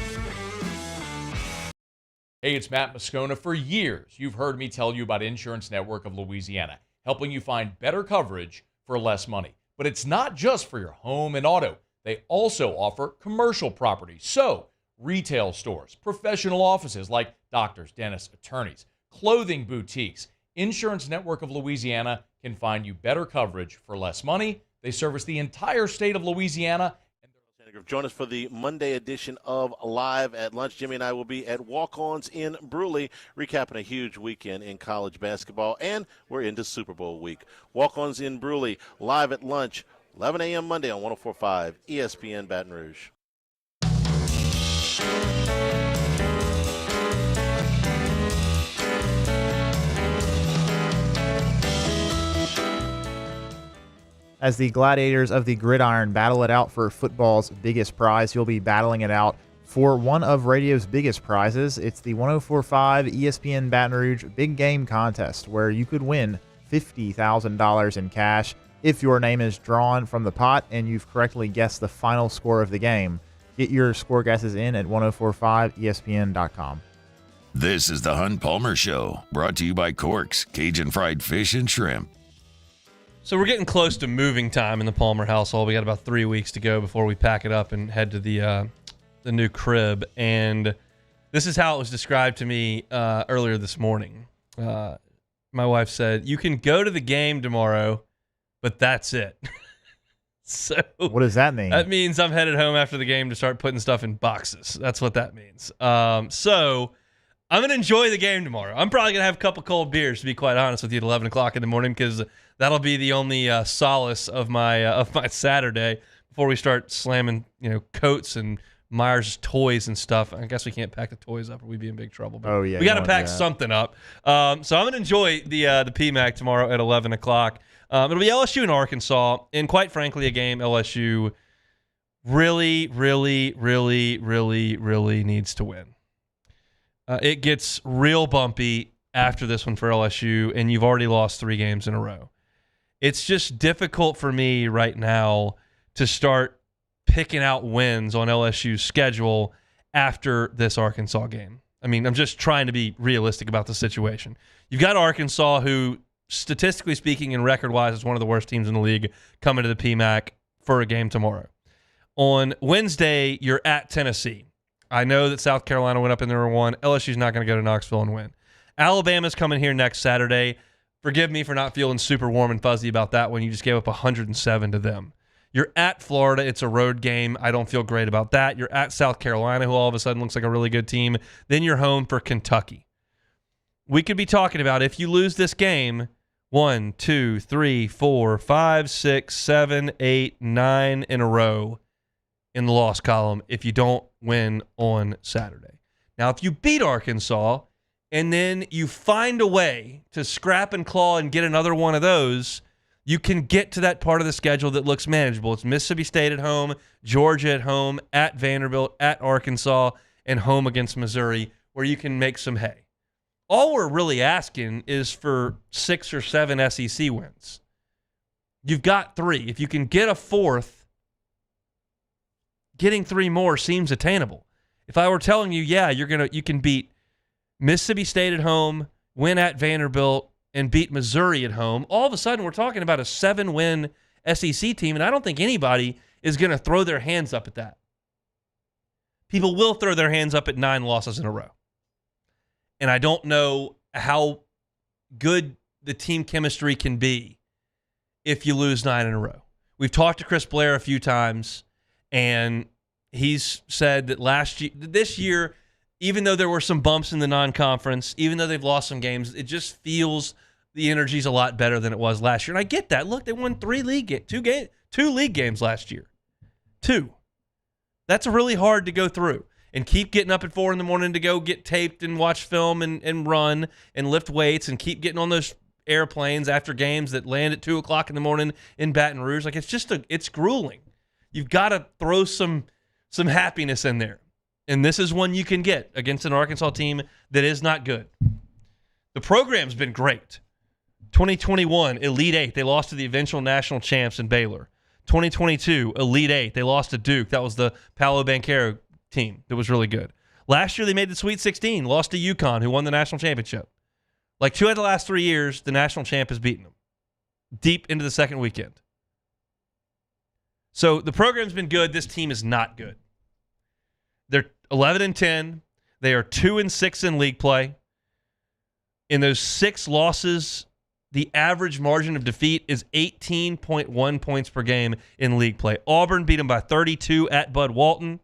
Hey, it's Matt Moscona. For years, you've heard me tell you about Insurance Network of Louisiana, helping you find better coverage for less money. But it's not just for your home and auto. They also offer commercial property. So, retail stores, professional offices like doctors, dentists, attorneys, clothing boutiques. Insurance Network of Louisiana can find you better coverage for less money. They service the entire state of Louisiana. Join us for the Monday edition of Live at Lunch. Jimmy and I will be at Walk-Ons in Bruley, recapping a huge weekend in college basketball, and we're into Super Bowl week. Walk-Ons in Bruley, Live at Lunch, 11 a.m. Monday on 104.5 ESPN Baton Rouge. As the gladiators of the gridiron battle it out for football's biggest prize, you'll be battling it out for one of radio's biggest prizes. It's the 104.5 ESPN Baton Rouge Big Game Contest, where you could win $50,000 in cash if your name is drawn from the pot and you've correctly guessed the final score of the game. Get your score guesses in at 1045ESPN.com. This is the Hunt Palmer Show, brought to you by Corks, Cajun Fried Fish and Shrimp. So we're getting close to moving time in the Palmer household. We got about 3 weeks to go before we pack it up and head to the new crib. And this is how it was described to me earlier this morning. My wife said, "You can go to the game tomorrow, but that's it." So what does that mean? That means I'm headed home after the game to start putting stuff in boxes. That's what that means. So I'm going to enjoy the game tomorrow. I'm probably going to have a couple cold beers, to be quite honest with you, at 11 o'clock in the morning, because that'll be the only solace of my Saturday before we start slamming, coats and Myers toys and stuff. I guess we can't pack the toys up or we'd be in big trouble. But we got to pack something up. So I'm going to enjoy the PMAC tomorrow at 11 o'clock. It'll be LSU and Arkansas, and quite frankly, a game LSU really, really, really, really, really needs to win. It gets real bumpy after this one for LSU, and you've already lost 3 games in a row. It's just difficult for me right now to start picking out wins on LSU's schedule after this Arkansas game. I mean, I'm just trying to be realistic about the situation. You've got Arkansas, who, statistically speaking and record-wise, is one of the worst teams in the league, coming to the PMAC for a game tomorrow. On Wednesday, you're at Tennessee. I know that South Carolina went up in there and won. LSU's not going to go to Knoxville and win. Alabama's coming here next Saturday. Forgive me for not feeling super warm and fuzzy about that one. You just gave up 107 to them. You're at Florida. It's a road game. I don't feel great about that. You're at South Carolina, who all of a sudden looks like a really good team. Then you're home for Kentucky. We could be talking about, if you lose this game, 1, 2, 3, 4, 5, 6, 7, 8, 9 in a row in the loss column if you don't win on Saturday. Now, if you beat Arkansas and then you find a way to scrap and claw and get another one of those, you can get to that part of the schedule that looks manageable. It's Mississippi State at home, Georgia at home, at Vanderbilt, at Arkansas, and home against Missouri, where you can make some hay. All we're really asking is for 6 or 7 SEC wins. You've got 3. If you can get a 4th, getting 3 more seems attainable. If I were telling you, you can beat Mississippi State at home, win at Vanderbilt, and beat Missouri at home, all of a sudden we're talking about a 7-win SEC team, and I don't think anybody is going to throw their hands up at that. People will throw their hands up at 9 losses in a row. And I don't know how good the team chemistry can be if you lose 9 in a row. We've talked to Chris Blair a few times, and he's said that this year, even though there were some bumps in the non-conference, even though they've lost some games, it just feels the energy's a lot better than it was last year. And I get that. Look, they won 2 league games last year. 2. That's really hard to go through. And keep getting up at 4 in the morning to go get taped and watch film and run and lift weights and keep getting on those airplanes after games that land at 2 o'clock in the morning in Baton Rouge. Like, it's grueling. You've got to throw some happiness in there. And this is one you can get against an Arkansas team that is not good. The program's been great. 2021, Elite 8. They lost to the eventual national champs in Baylor. 2022, Elite 8. They lost to Duke. That was the Paolo Banchero team that was really good. Last year, they made the Sweet 16, lost to UConn, who won the national championship. Like 2 out of the last 3 years, the national champ has beaten them deep into the second weekend. So the program's been good. This team is not good. They're 11-10. They are 2-6 in league play. In those 6 losses, the average margin of defeat is 18.1 points per game in league play. Auburn beat them by 32 at Bud Walton.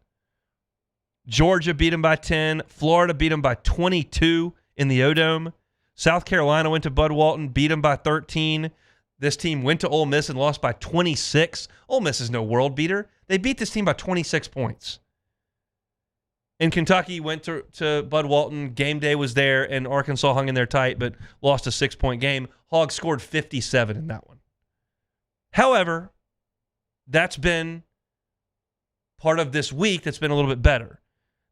Georgia beat them by 10. Florida beat them by 22 in the O-Dome. South Carolina went to Bud Walton, beat them by 13. This team went to Ole Miss and lost by 26. Ole Miss is no world beater. They beat this team by 26 points. And Kentucky went to Bud Walton. Game day was there, and Arkansas hung in there tight, but lost a 6-point game. Hogs scored 57 in that one. However, that's been part of this week that's been a little bit better.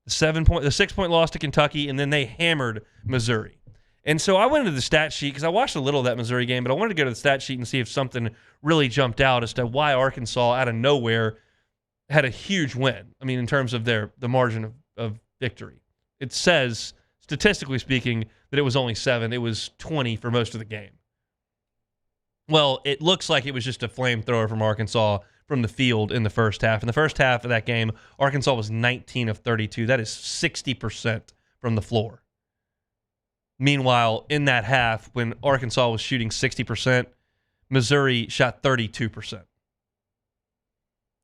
The 6-point loss to Kentucky, and then they hammered Missouri. And so I went into the stat sheet because I watched a little of that Missouri game, but I wanted to go to the stat sheet and see if something really jumped out as to why Arkansas out of nowhere had a huge win. I mean, in terms of the margin of victory. It says, statistically speaking, that it was only 7. It was 20 for most of the game. Well, it looks like it was just a flamethrower from Arkansas from the field in the first half. In the first half of that game, Arkansas was 19 of 32. That is 60% from the floor. Meanwhile, in that half, when Arkansas was shooting 60%, Missouri shot 32%.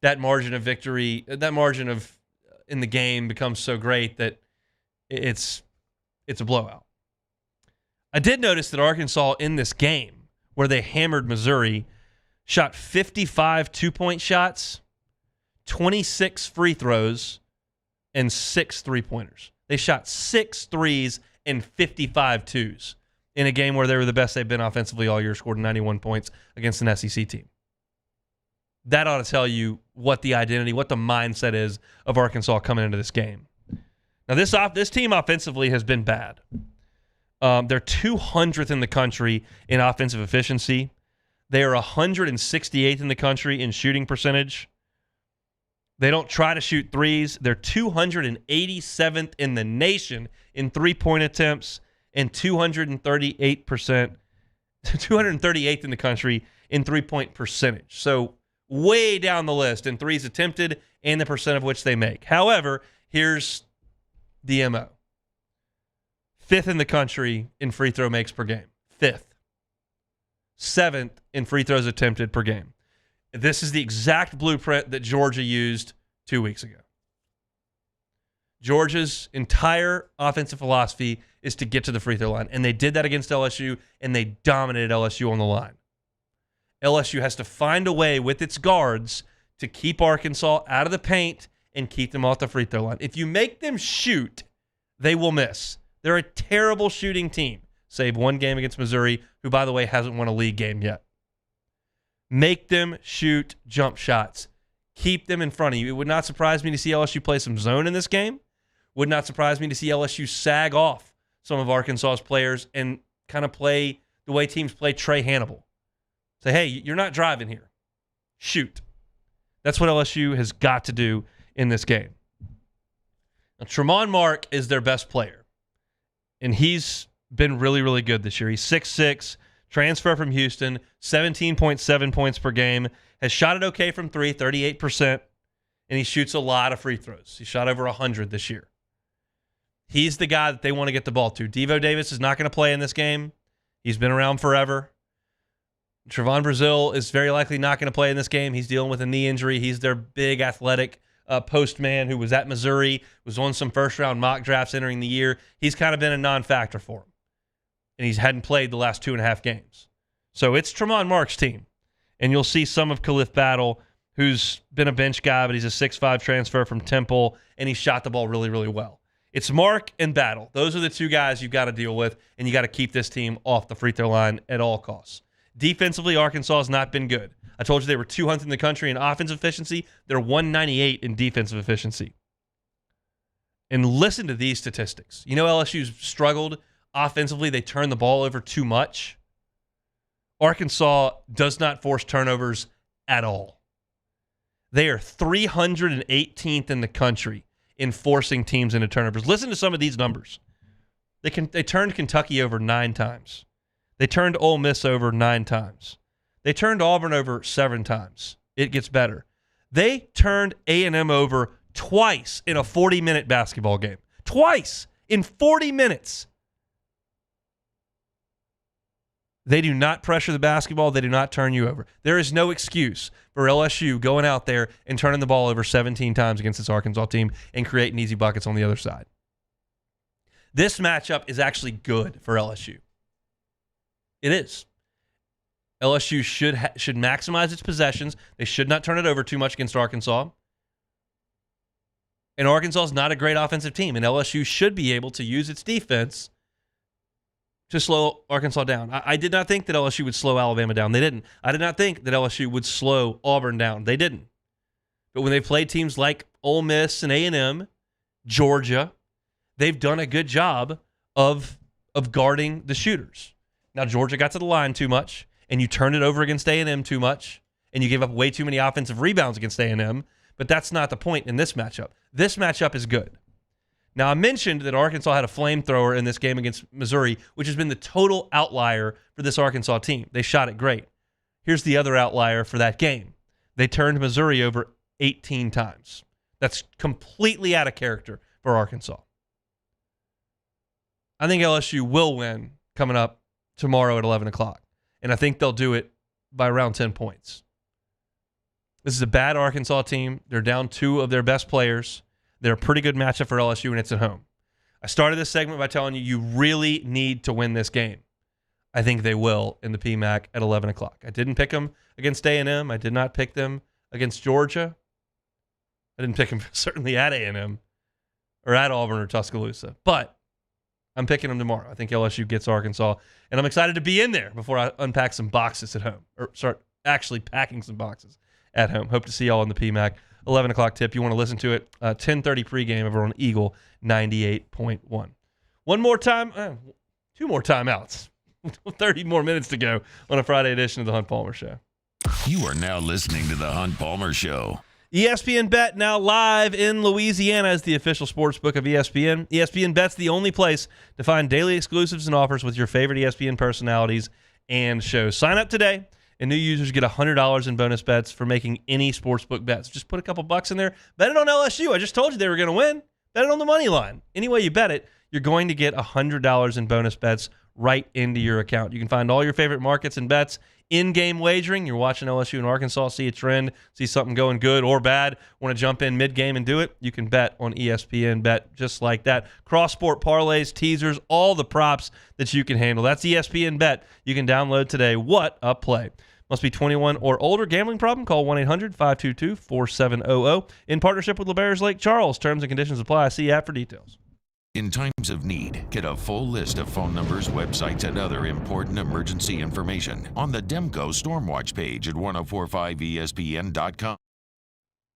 That margin of victory, that margin of in the game becomes so great that it's a blowout. I did notice that Arkansas in this game, where they hammered Missouri, shot 55 two-point shots, 26 free throws, and 6 three-pointers. They shot 6 threes and 55 twos in a game where they were the best they've been offensively all year, scored 91 points against an SEC team. That ought to tell you what the identity, what the mindset is of Arkansas coming into this game. Now, this team offensively has been bad. They're 200th in the country in offensive efficiency. They are 168th in the country in shooting percentage. They don't try to shoot threes. They're 287th in the nation in three-point attempts and 238th in the country in three-point percentage. So way down the list in threes attempted and the percent of which they make. However, here's the MO. 5th in the country in free throw makes per game. 5th. 7th in free throws attempted per game. This is the exact blueprint that Georgia used 2 weeks ago. Georgia's entire offensive philosophy is to get to the free throw line, and they did that against LSU, and they dominated LSU on the line. LSU has to find a way with its guards to keep Arkansas out of the paint and keep them off the free throw line. If you make them shoot, they will miss. They're a terrible shooting team, save one game against Missouri, who, by the way, hasn't won a league game yet. Make them shoot jump shots. Keep them in front of you. It would not surprise me to see LSU play some zone in this game. Would not surprise me to see LSU sag off some of Arkansas's players and kind of play the way teams play Trey Hannibal. Say, hey, you're not driving here. Shoot. That's what LSU has got to do in this game. Now, Tremont Mark is their best player, and he's been really, really good this year. He's 6'6", transfer from Houston, 17.7 points per game, has shot it okay from 3, 38%, and he shoots a lot of free throws. He shot over 100 this year. He's the guy that they want to get the ball to. Devo Davis is not going to play in this game. He's been around forever. Trevon Brazile is very likely not going to play in this game. He's dealing with a knee injury. He's their big athletic postman who was at Missouri, was on some first-round mock drafts entering the year. He's kind of been a non-factor for him, and he hadn't played the last 2.5 games. So it's Tremont Mark's team, and you'll see some of Khalif Battle, who's been a bench guy, but he's a 6'5" transfer from Temple, and he shot the ball really, really well. It's Mark and Battle. Those are the two guys you've got to deal with, and you got to keep this team off the free throw line at all costs. Defensively, Arkansas has not been good. I told you they were 200th in the country in offensive efficiency. They're 198 in defensive efficiency. And listen to these statistics. You know LSU's struggled offensively. They turn the ball over too much. Arkansas does not force turnovers at all. They are 318th in the country in forcing teams into turnovers. Listen to some of these numbers. They turned Kentucky over 9 times. They turned Ole Miss over 9 times. They turned Auburn over 7 times. It gets better. They turned A&M over twice in a 40-minute basketball game. Twice in 40 minutes. They do not pressure the basketball. They do not turn you over. There is no excuse for LSU going out there and turning the ball over 17 times against this Arkansas team and creating easy buckets on the other side. This matchup is actually good for LSU. It is. LSU should maximize its possessions. They should not turn it over too much against Arkansas. And Arkansas is not a great offensive team, and LSU should be able to use its defense to slow Arkansas down. I did not think that LSU would slow Alabama down. They didn't. I did not think that LSU would slow Auburn down. They didn't. But when they played teams like Ole Miss and A&M, Georgia, they've done a good job of guarding the shooters. Now, Georgia got to the line too much, and you turned it over against A&M too much, and you gave up way too many offensive rebounds against A&M, but that's not the point in this matchup. This matchup is good. Now, I mentioned that Arkansas had a flamethrower in this game against Missouri, which has been the total outlier for this Arkansas team. They shot it great. Here's the other outlier for that game. They turned Missouri over 18 times. That's completely out of character for Arkansas. I think LSU will win coming up tomorrow at 11 o'clock, and I think they'll do it by around 10 points. This is a bad Arkansas team. They're down 2 of their best players. They're a pretty good matchup for LSU, and it's at home. I started this segment by telling you really need to win this game. I think they will in the PMAC at 11 o'clock. I didn't pick them against A&M. I did not pick them against Georgia. I didn't pick them certainly at A&M or at Auburn or Tuscaloosa. But I'm picking them tomorrow. I think LSU gets Arkansas, and I'm excited to be in there before I unpack some boxes at home or start actually packing some boxes at home. Hope to see y'all in the PMAC. 11 o'clock tip. You want to listen to it. 10:30 pregame over on Eagle 98.1. One more time. 2 more timeouts. 30 more minutes to go on a Friday edition of the Hunt Palmer Show. You are now listening to the Hunt Palmer Show. ESPN Bet now live in Louisiana as the official sports book of ESPN. ESPN Bet's the only place to find daily exclusives and offers with your favorite ESPN personalities and shows. Sign up today, and new users get $100 in bonus bets for making any sportsbook bets. Just put a couple bucks in there. Bet it on LSU. I just told you they were going to win. Bet it on the money line. Any way you bet it, you're going to get $100 in bonus bets right into your account. You can find all your favorite markets and bets. In-game wagering, you're watching LSU and Arkansas, see a trend, see something going good or bad, want to jump in mid-game and do it, you can bet on ESPN Bet just like that. Cross-sport parlays, teasers, all the props that you can handle. That's ESPN Bet. You can download today. What a play. Must be 21 or older. Gambling problem? Call 1-800-522-4700. In partnership with LeBares Lake Charles. Terms and conditions apply. See app for details. In times of need, get a full list of phone numbers, websites, and other important emergency information on the Demco Stormwatch page at 1045ESPN.com.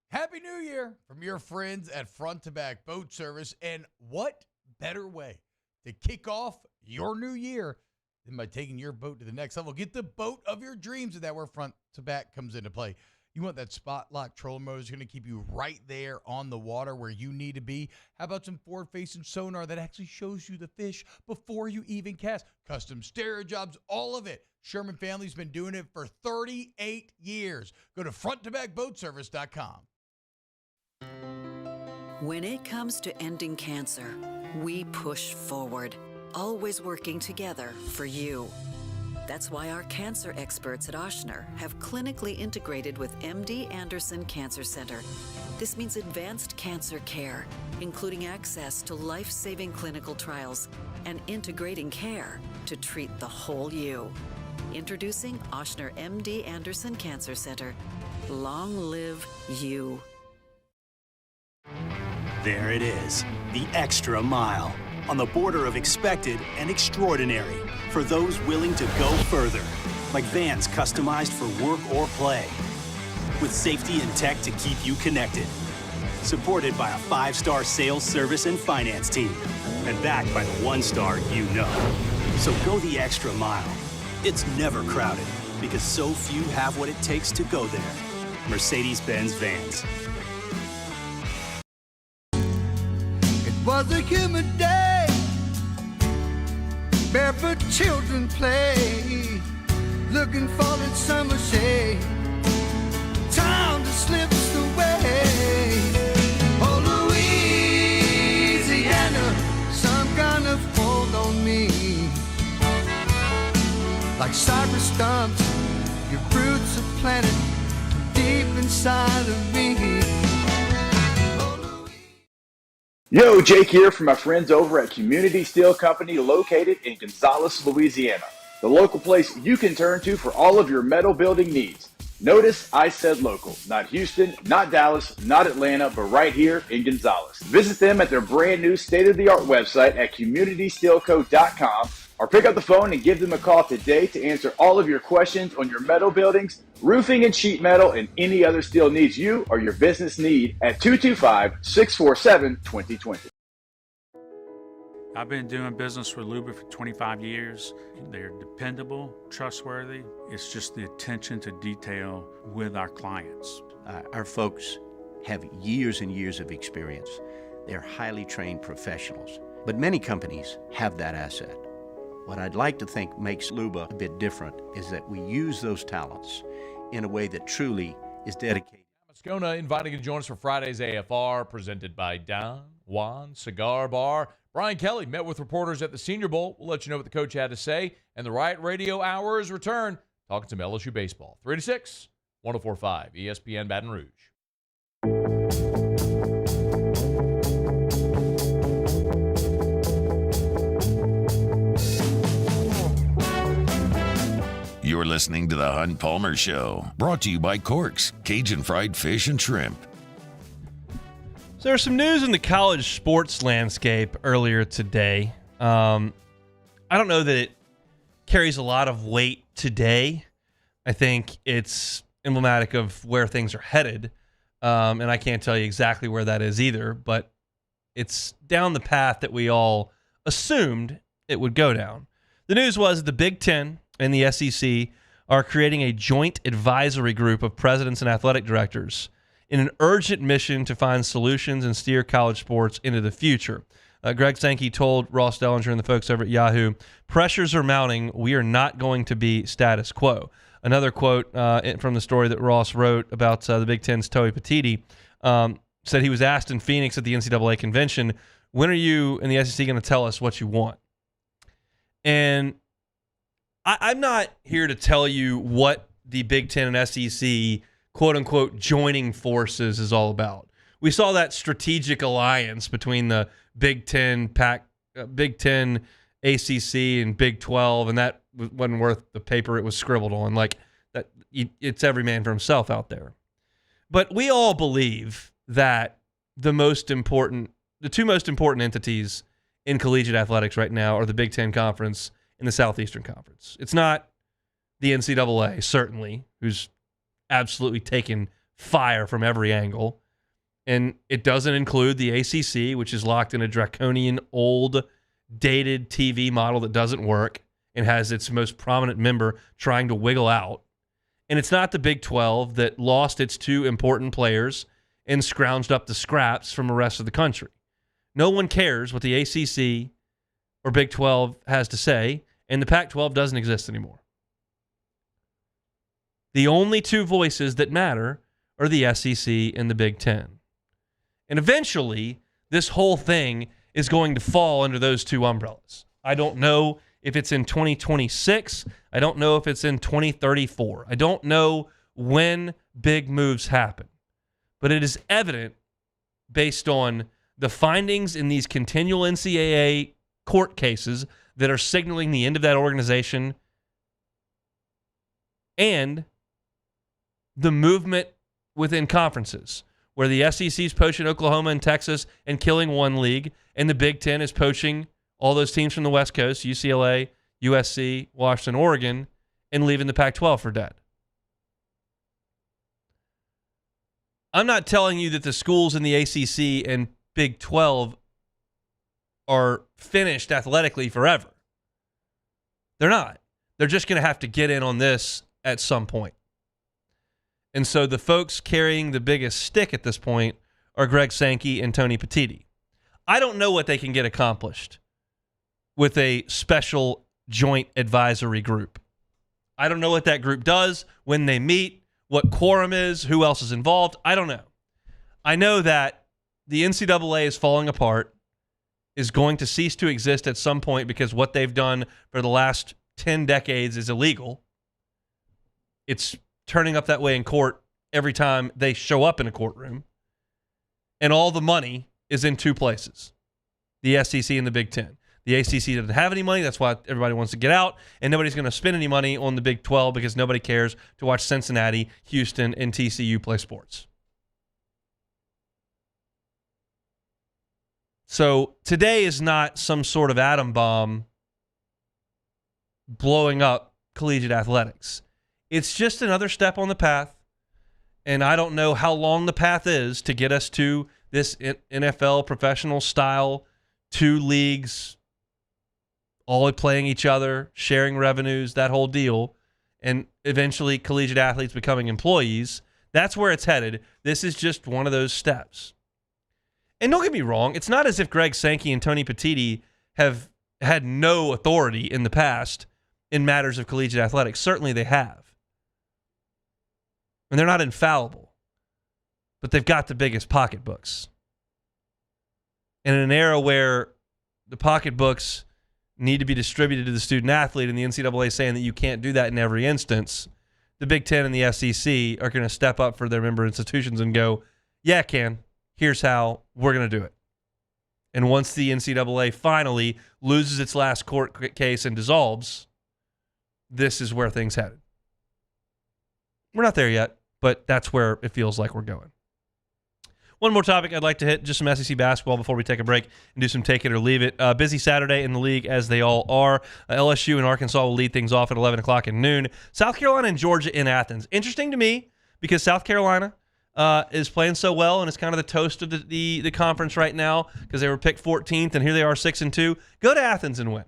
Happy New Year from your friends at Front to Back Boat Service. And what better way to kick off your new year than by taking your boat to the next level? Get the boat of your dreams, and that's where Front to Back comes into play. You want that spot lock trolling motor that's going to keep you right there on the water where you need to be. How about some forward-facing sonar that actually shows you the fish before you even cast? Custom stereo jobs, all of it. Sherman family's been doing it for 38 years. Go to fronttobackboatservice.com. When it comes to ending cancer, we push forward, always working together for you. That's why our cancer experts at Ochsner have clinically integrated with MD Anderson Cancer Center. This means advanced cancer care, including access to life-saving clinical trials and integrating care to treat the whole you. Introducing Ochsner MD Anderson Cancer Center. Long live you. There it is, the extra mile, on the border of expected and extraordinary for those willing to go further, like vans customized for work or play, with safety and tech to keep you connected, supported by a 5-star sales, service, and finance team, and backed by the 1-star you know. So go the extra mile. It's never crowded because so few have what it takes to go there. Mercedes-Benz Vans. It was a humid day. Barefoot children play, looking for that summer shade. Time to slips away. Oh, Louisiana, some kind of hold on me. Like cypress stumps, your roots are planted deep inside of me. Yo, Jake here from my friends over at Community Steel Company located in Gonzales, Louisiana. The local place you can turn to for all of your metal building needs. Notice I said local, not Houston, not Dallas, not Atlanta, but right here in Gonzales. Visit them at their brand new state-of-the-art website at communitysteelco.com Or pick up the phone and give them a call today to answer all of your questions on your metal buildings, roofing and sheet metal, and any other steel needs you or your business need at 225-647-2020. I've been doing business with Luba for 25 years. They're dependable, trustworthy. It's just the attention to detail with our clients. Our folks have years and years of experience. They're highly trained professionals, but many companies have that asset. What I'd like to think makes Luba a bit different is that we use those talents in a way that truly is dedicated. Moscona inviting you to join us for Friday's AFR, presented by Don Juan Cigar Bar. Brian Kelly met with reporters at the Senior Bowl. We'll let you know what the coach had to say. And the Riot Radio Hour is returned, talking some LSU baseball. 3 to 6, 104.5 ESPN Baton Rouge. You're listening to The Hunt Palmer Show, brought to you by Corks, Cajun Fried Fish and Shrimp. So there's some news in the college sports landscape earlier today. I don't know that it carries a lot of weight today. I think it's emblematic of where things are headed, and I can't tell you exactly where that is either, but it's down the path that we all assumed it would go down. The news was the Big Ten and the SEC are creating a joint advisory group of presidents and athletic directors in an urgent mission to find solutions and steer college sports into the future. Greg Sankey told Ross Dellinger and the folks over at Yahoo, "Pressures are mounting. We are not going to be status quo." Another quote from the story that Ross wrote about the Big Ten's Toby Petiti said he was asked in Phoenix at the NCAA convention, "When are you and the SEC going to tell us what you want?" And I'm not here to tell you what the Big Ten and SEC, quote-unquote, joining forces is all about. We saw that strategic alliance between the Big Ten, Big Ten, ACC, and Big 12, and that wasn't worth the paper it was scribbled on. Like that, it's every man for himself out there. But we all believe that the two most important entities in collegiate athletics right now are the Big Ten Conference and the Southeastern Conference. It's not the NCAA, certainly, who's absolutely taken fire from every angle. And it doesn't include the ACC, which is locked in a draconian, old, dated TV model that doesn't work and has its most prominent member trying to wiggle out. And it's not the Big 12 that lost its two important players and scrounged up the scraps from the rest of the country. No one cares what the ACC or Big 12 has to say, and the Pac-12 doesn't exist anymore. The only two voices that matter are the SEC and the Big Ten. And eventually, this whole thing is going to fall under those two umbrellas. I don't know if it's in 2026. I don't know if it's in 2034. I don't know when big moves happen. But it is evident, based on the findings in these continual NCAA court cases that are signaling the end of that organization, and the movement within conferences, where the SEC is poaching Oklahoma and Texas and killing one league, and the Big Ten is poaching all those teams from the West Coast, UCLA, USC, Washington, Oregon, and leaving the Pac-12 for dead. I'm not telling you that the schools in the ACC and Big 12 are finished athletically forever. They're not. They're just going to have to get in on this at some point. And so the folks carrying the biggest stick at this point are Greg Sankey and Tony Petiti. I don't know what they can get accomplished with a special joint advisory group. I don't know what that group does, when they meet, what quorum is, who else is involved. I don't know. I know that the NCAA is falling apart, is going to cease to exist at some point because what they've done for the last 10 decades is illegal. It's turning up that way in court every time they show up in a courtroom. And all the money is in two places, the SEC and the Big Ten. The ACC doesn't have any money. That's why everybody wants to get out. And nobody's going to spend any money on the Big 12 because nobody cares to watch Cincinnati, Houston, and TCU play sports. So today is not some sort of atom bomb blowing up collegiate athletics. It's just another step on the path, and I don't know how long the path is to get us to this NFL professional style, 2 leagues, all playing each other, sharing revenues, that whole deal, and eventually collegiate athletes becoming employees. That's where it's headed. This is just one of those steps. And don't get me wrong, it's not as if Greg Sankey and Tony Petitti have had no authority in the past in matters of collegiate athletics. Certainly they have. And they're not infallible. But they've got the biggest pocketbooks. And in an era where the pocketbooks need to be distributed to the student athlete and the NCAA saying that you can't do that in every instance, the Big Ten and the SEC are going to step up for their member institutions and go, yeah, can. Here's how we're going to do it. And once the NCAA finally loses its last court case and dissolves, this is where things headed. We're not there yet, but that's where it feels like we're going. One more topic I'd like to hit, just some SEC basketball before we take a break and do some take it or leave it. Busy Saturday in the league, as they all are. LSU and Arkansas will lead things off at 11 o'clock at noon. South Carolina and Georgia in Athens. Interesting to me because South Carolina is playing so well, and it's kind of the toast of the conference right now because they were picked 14th, and here they are 6-2. Go to Athens and win.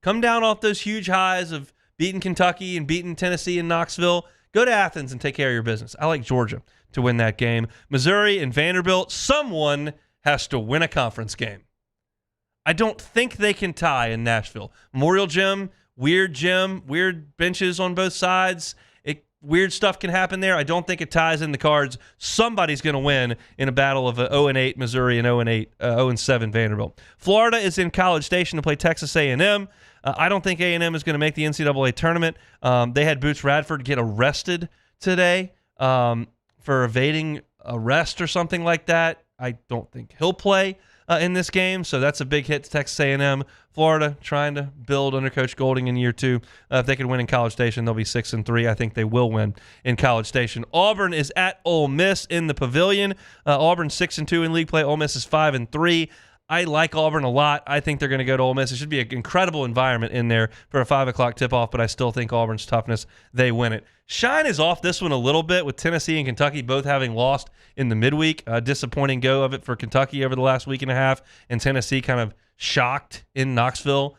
Come down off those huge highs of beating Kentucky and beating Tennessee and Knoxville. Go to Athens and take care of your business. I like Georgia to win that game. Missouri and Vanderbilt, someone has to win a conference game. I don't think they can tie in Nashville. Memorial Gym, weird benches on both sides. Weird stuff can happen there. I don't think it ties in the cards. Somebody's going to win in a battle of 0-8 Missouri and 0-7 Vanderbilt. Florida is in College Station to play Texas A&M. I don't think A&M is going to make the NCAA tournament. They had Boots Radford get arrested today for evading arrest or something like that. I don't think he'll play in this game, so that's a big hit to Texas A&M. Florida trying to build under Coach Golding in year 2. If they can win in College Station, they'll be 6-3. I think they will win in College Station. Auburn is at Ole Miss in the Pavilion. Auburn 6-2 in league play. Ole Miss is 5-3. I like Auburn a lot. I think they're going to go to Ole Miss. It should be an incredible environment in there for a 5 o'clock tip-off, but I still think Auburn's toughness, they win it. Shine is off this one a little bit with Tennessee and Kentucky both having lost in the midweek. Disappointing go of it for Kentucky over the last week and a half, and Tennessee kind of shocked in Knoxville.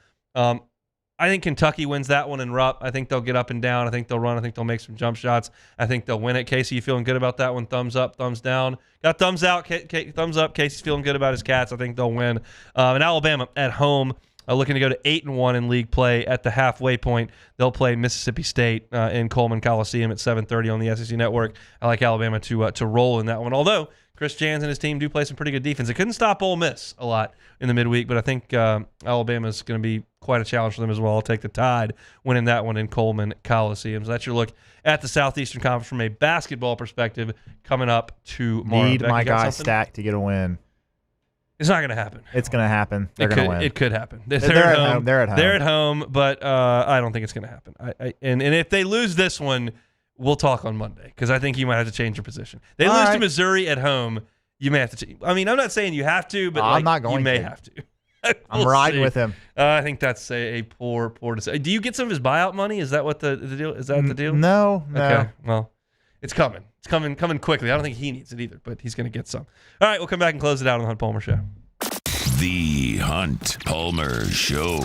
I think Kentucky wins that one in Rupp. I think they'll get up and down. I think they'll run. I think they'll make some jump shots. I think they'll win it. Casey, you feeling good about that one? Thumbs up, thumbs down. Got thumbs out, thumbs up. Casey's feeling good about his Cats. I think they'll win. And Alabama at home, looking to go to 8-1 in league play at the halfway point. They'll play Mississippi State in Coleman Coliseum at 7:30 on the SEC Network. I like Alabama to roll in that one. Although Chris Jans and his team do play some pretty good defense. They couldn't stop Ole Miss a lot in the midweek, but I think Alabama's going to be quite a challenge for them as well. I'll take the Tide winning that one in Coleman Coliseum. So that's your look at the Southeastern Conference from a basketball perspective coming up tomorrow. Need my guy Stack to get a win. It's not going to happen. It's going to happen. They're going to win. It could happen. They're at home. They're at home. They're at home, but I don't think it's going to happen. And if they lose this one, we'll talk on Monday because I think you might have to change your position. They lose to Missouri at home. You may have to change. I mean, I'm not saying you have to, but I'm not going you may to. have to. I'm riding with him. I think that's a poor decision. Do you get some of his buyout money? Is that what the deal? Is that the deal? No. Okay. Well, it's coming. It's coming quickly. I don't think he needs it either, but he's going to get some. All right, we'll come back and close it out on the Hunt Palmer Show. The Hunt Palmer Show.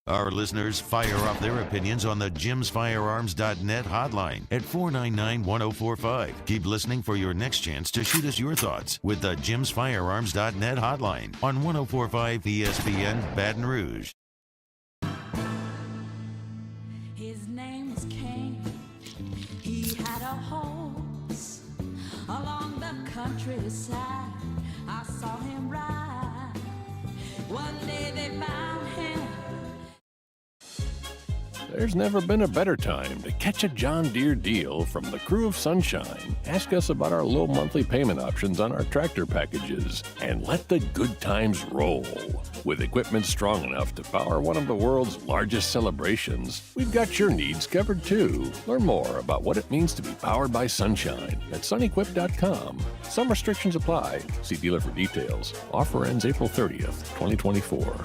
Our listeners fire off their opinions on the jimsfirearms.net hotline at 499-1045. Keep listening for your next chance to shoot us your thoughts with the jimsfirearms.net hotline on 1045 ESPN Baton Rouge. His name was Cain. He had a horse along the countryside. I saw him ride. One day they found him. There's never been a better time to catch a John Deere deal from the crew of Sunshine. Ask us about our low monthly payment options on our tractor packages and let the good times roll. With equipment strong enough to power one of the world's largest celebrations, we've got your needs covered too. Learn more about what it means to be powered by Sunshine at sunequip.com. Some restrictions apply. See dealer for details. Offer ends April 30th, 2024.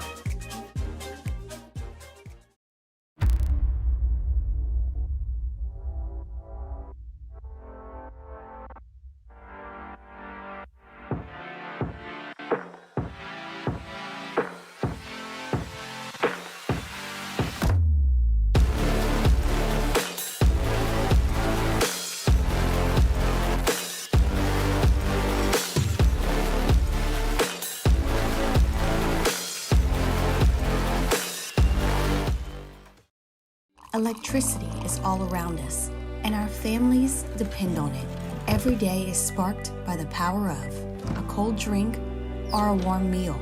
Electricity is all around us, and our families depend on it. Every day is sparked by the power of a cold drink or a warm meal,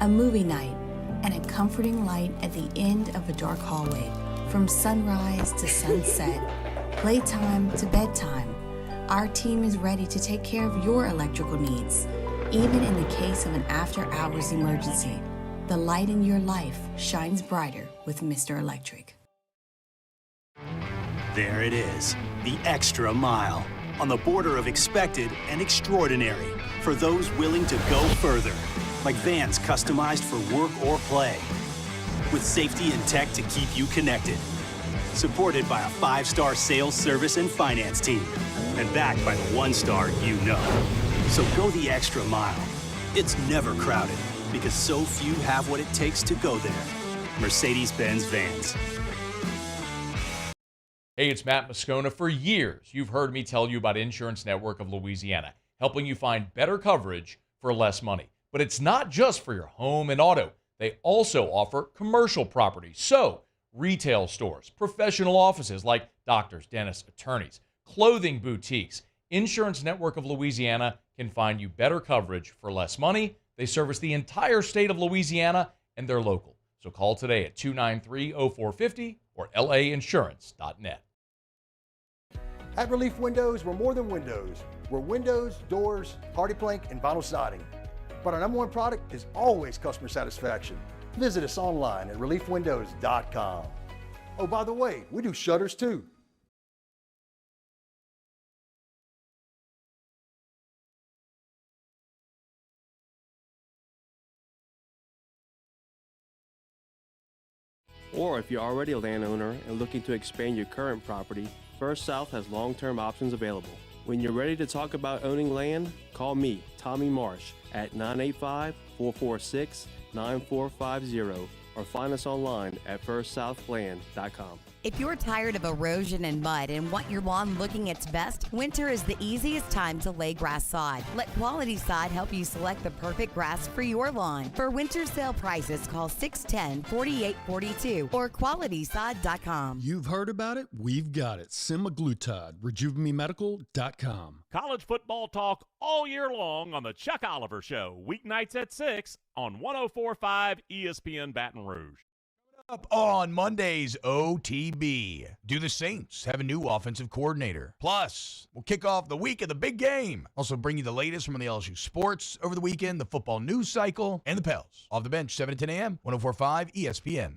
a movie night, and a comforting light at the end of a dark hallway. From sunrise to sunset, playtime to bedtime, our team is ready to take care of your electrical needs. Even in the case of an after-hours emergency, the light in your life shines brighter with Mr. Electric. There it is, the extra mile, on the border of expected and extraordinary, for those willing to go further, like vans customized for work or play, with safety and tech to keep you connected, supported by a 5-star sales, service, and finance team, and backed by the 1-star you know. So go the extra mile. It's never crowded, because so few have what it takes to go there. Mercedes-Benz Vans. Hey, it's Matt Moscona. For years, you've heard me tell you about Insurance Network of Louisiana, helping you find better coverage for less money. But it's not just for your home and auto. They also offer commercial property. So, retail stores, professional offices like doctors, dentists, attorneys, clothing boutiques. Insurance Network of Louisiana can find you better coverage for less money. They service the entire state of Louisiana, and they're local. So call today at 293-0450 or lainsurance.net. At Relief Windows, we're more than windows. We're windows, doors, party plank, and vinyl siding. But our number one product is always customer satisfaction. Visit us online at reliefwindows.com. Oh, by the way, we do shutters too. Or if you're already a landowner and looking to expand your current property, First South has long-term options available. When you're ready to talk about owning land, call me, Tommy Marsh, at 985-446-9450 or find us online at firstsouthland.com. If you're tired of erosion and mud and want your lawn looking its best, winter is the easiest time to lay grass sod. Let Quality Sod help you select the perfect grass for your lawn. For winter sale prices, call 610-4842 or QualitySod.com. You've heard about it? We've got it. Semaglutide. RejuveMeMedical.com. College football talk all year long on the Chuck Oliver Show, weeknights at 6 on 104.5 ESPN Baton Rouge. Up on Monday's OTB. Do the Saints have a new offensive coordinator? Plus, we'll kick off the week of the big game. Also bring you the latest from the LSU sports over the weekend, the football news cycle, and the Pels. Off the bench, 7 to 10 a.m., 104.5 ESPN.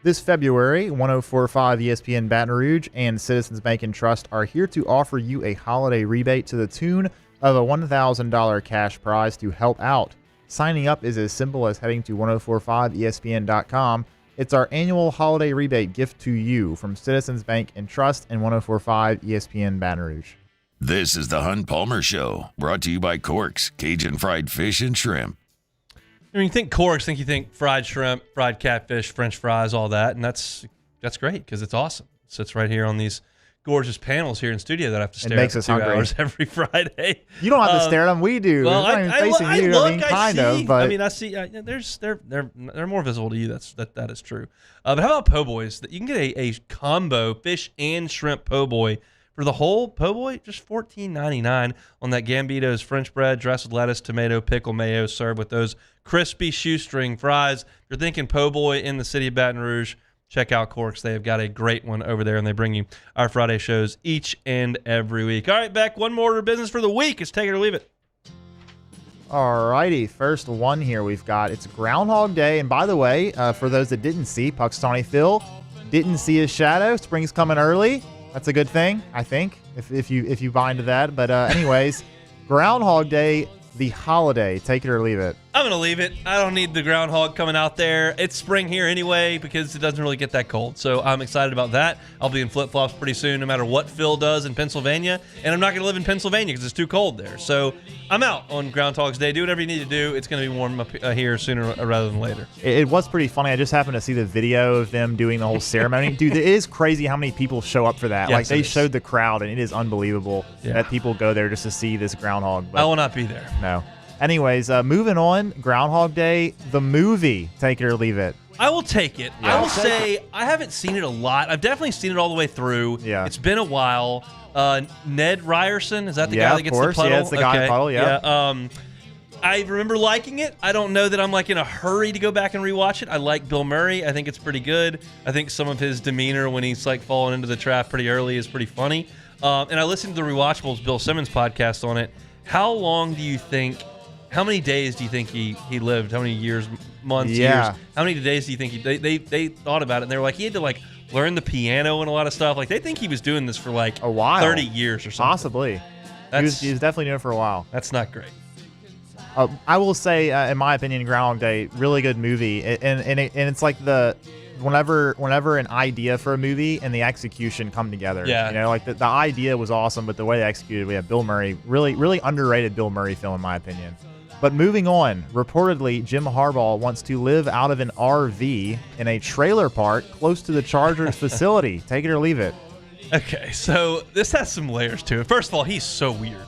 This February, 104.5 ESPN Baton Rouge and Citizens Bank and Trust are here to offer you a holiday rebate to the tune of a $1,000 cash prize to help out. Signing up is as simple as heading to 1045ESPN.com. It's our annual holiday rebate gift to you from Citizens Bank and Trust and 104.5 ESPN Baton Rouge. This is the Hunt Palmer Show, brought to you by Corks, Cajun Fried Fish and Shrimp. I mean, you think Corks, you think fried shrimp, fried catfish, French fries, all that, and that's great because it's awesome. It sits right here on these gorgeous panels here in studio that I have to stare at for 2 hours every Friday. You don't have to stare at them. We do. Well, I see. They're more visible to you. That is true. But how about po' boys? You can get a combo fish and shrimp po' boy. For the whole po' boy, just $14.99 on that Gambito's French bread, dressed with lettuce, tomato, pickle, mayo, served with those crispy shoestring fries. If you're thinking po' boy in the city of Baton Rouge, check out Corks. They have got a great one over there, and they bring you our Friday shows each and every week. All right, Beck, one more order of business for the week. It's take it or leave it. All righty, first one here we've got. It's Groundhog Day, and by the way, for those that didn't see, Puxtawney Phil didn't see his shadow. Spring's coming early. That's a good thing, I think, if you buy into that. But anyways, Groundhog Day, the holiday. Take it or leave it. I'm going to leave it. I don't need the groundhog coming out there. It's spring here anyway because it doesn't really get that cold. So I'm excited about that. I'll be in flip-flops pretty soon no matter what Phil does in Pennsylvania. And I'm not going to live in Pennsylvania because it's too cold there. So I'm out on Groundhog's Day. Do whatever you need to do. It's going to be warm up here sooner rather than later. It was pretty funny. I just happened to see the video of them doing the whole ceremony. Dude, it is crazy how many people show up for that. Yes, like, they showed the crowd, and it is unbelievable that people go there just to see this groundhog. But I will not be there. No. Anyways, moving on, Groundhog Day, the movie, take it or leave it. I will take it. Yeah. I will say I haven't seen it a lot. I've definitely seen it all the way through. Yeah. It's been a while. Ned Ryerson, is that the guy that gets course. the puddle? Yeah, it's the guy in the puddle, yeah. I remember liking it. I don't know that I'm like in a hurry to go back and rewatch it. I like Bill Murray. I think it's pretty good. I think some of his demeanor when he's like falling into the trap pretty early is pretty funny. And I listened to the Rewatchables Bill Simmons podcast on it. How many days do you think he lived? How many years, months, years? How many days do you think they thought about it and they were like, he had to like learn the piano and a lot of stuff. Like they think he was doing this for like a while, 30 years or something. Possibly. He was definitely doing it for a while. That's not great. I will say, in my opinion, Groundhog Day, really good movie, and it's like whenever an idea for a movie and the execution come together. Yeah. You know, like the idea was awesome, but the way they executed, we have Bill Murray, really underrated Bill Murray film in my opinion. But moving on, reportedly, Jim Harbaugh wants to live out of an RV in a trailer park close to the Chargers facility. Take it or leave it. Okay, so this has some layers to it. First of all, he's so weird.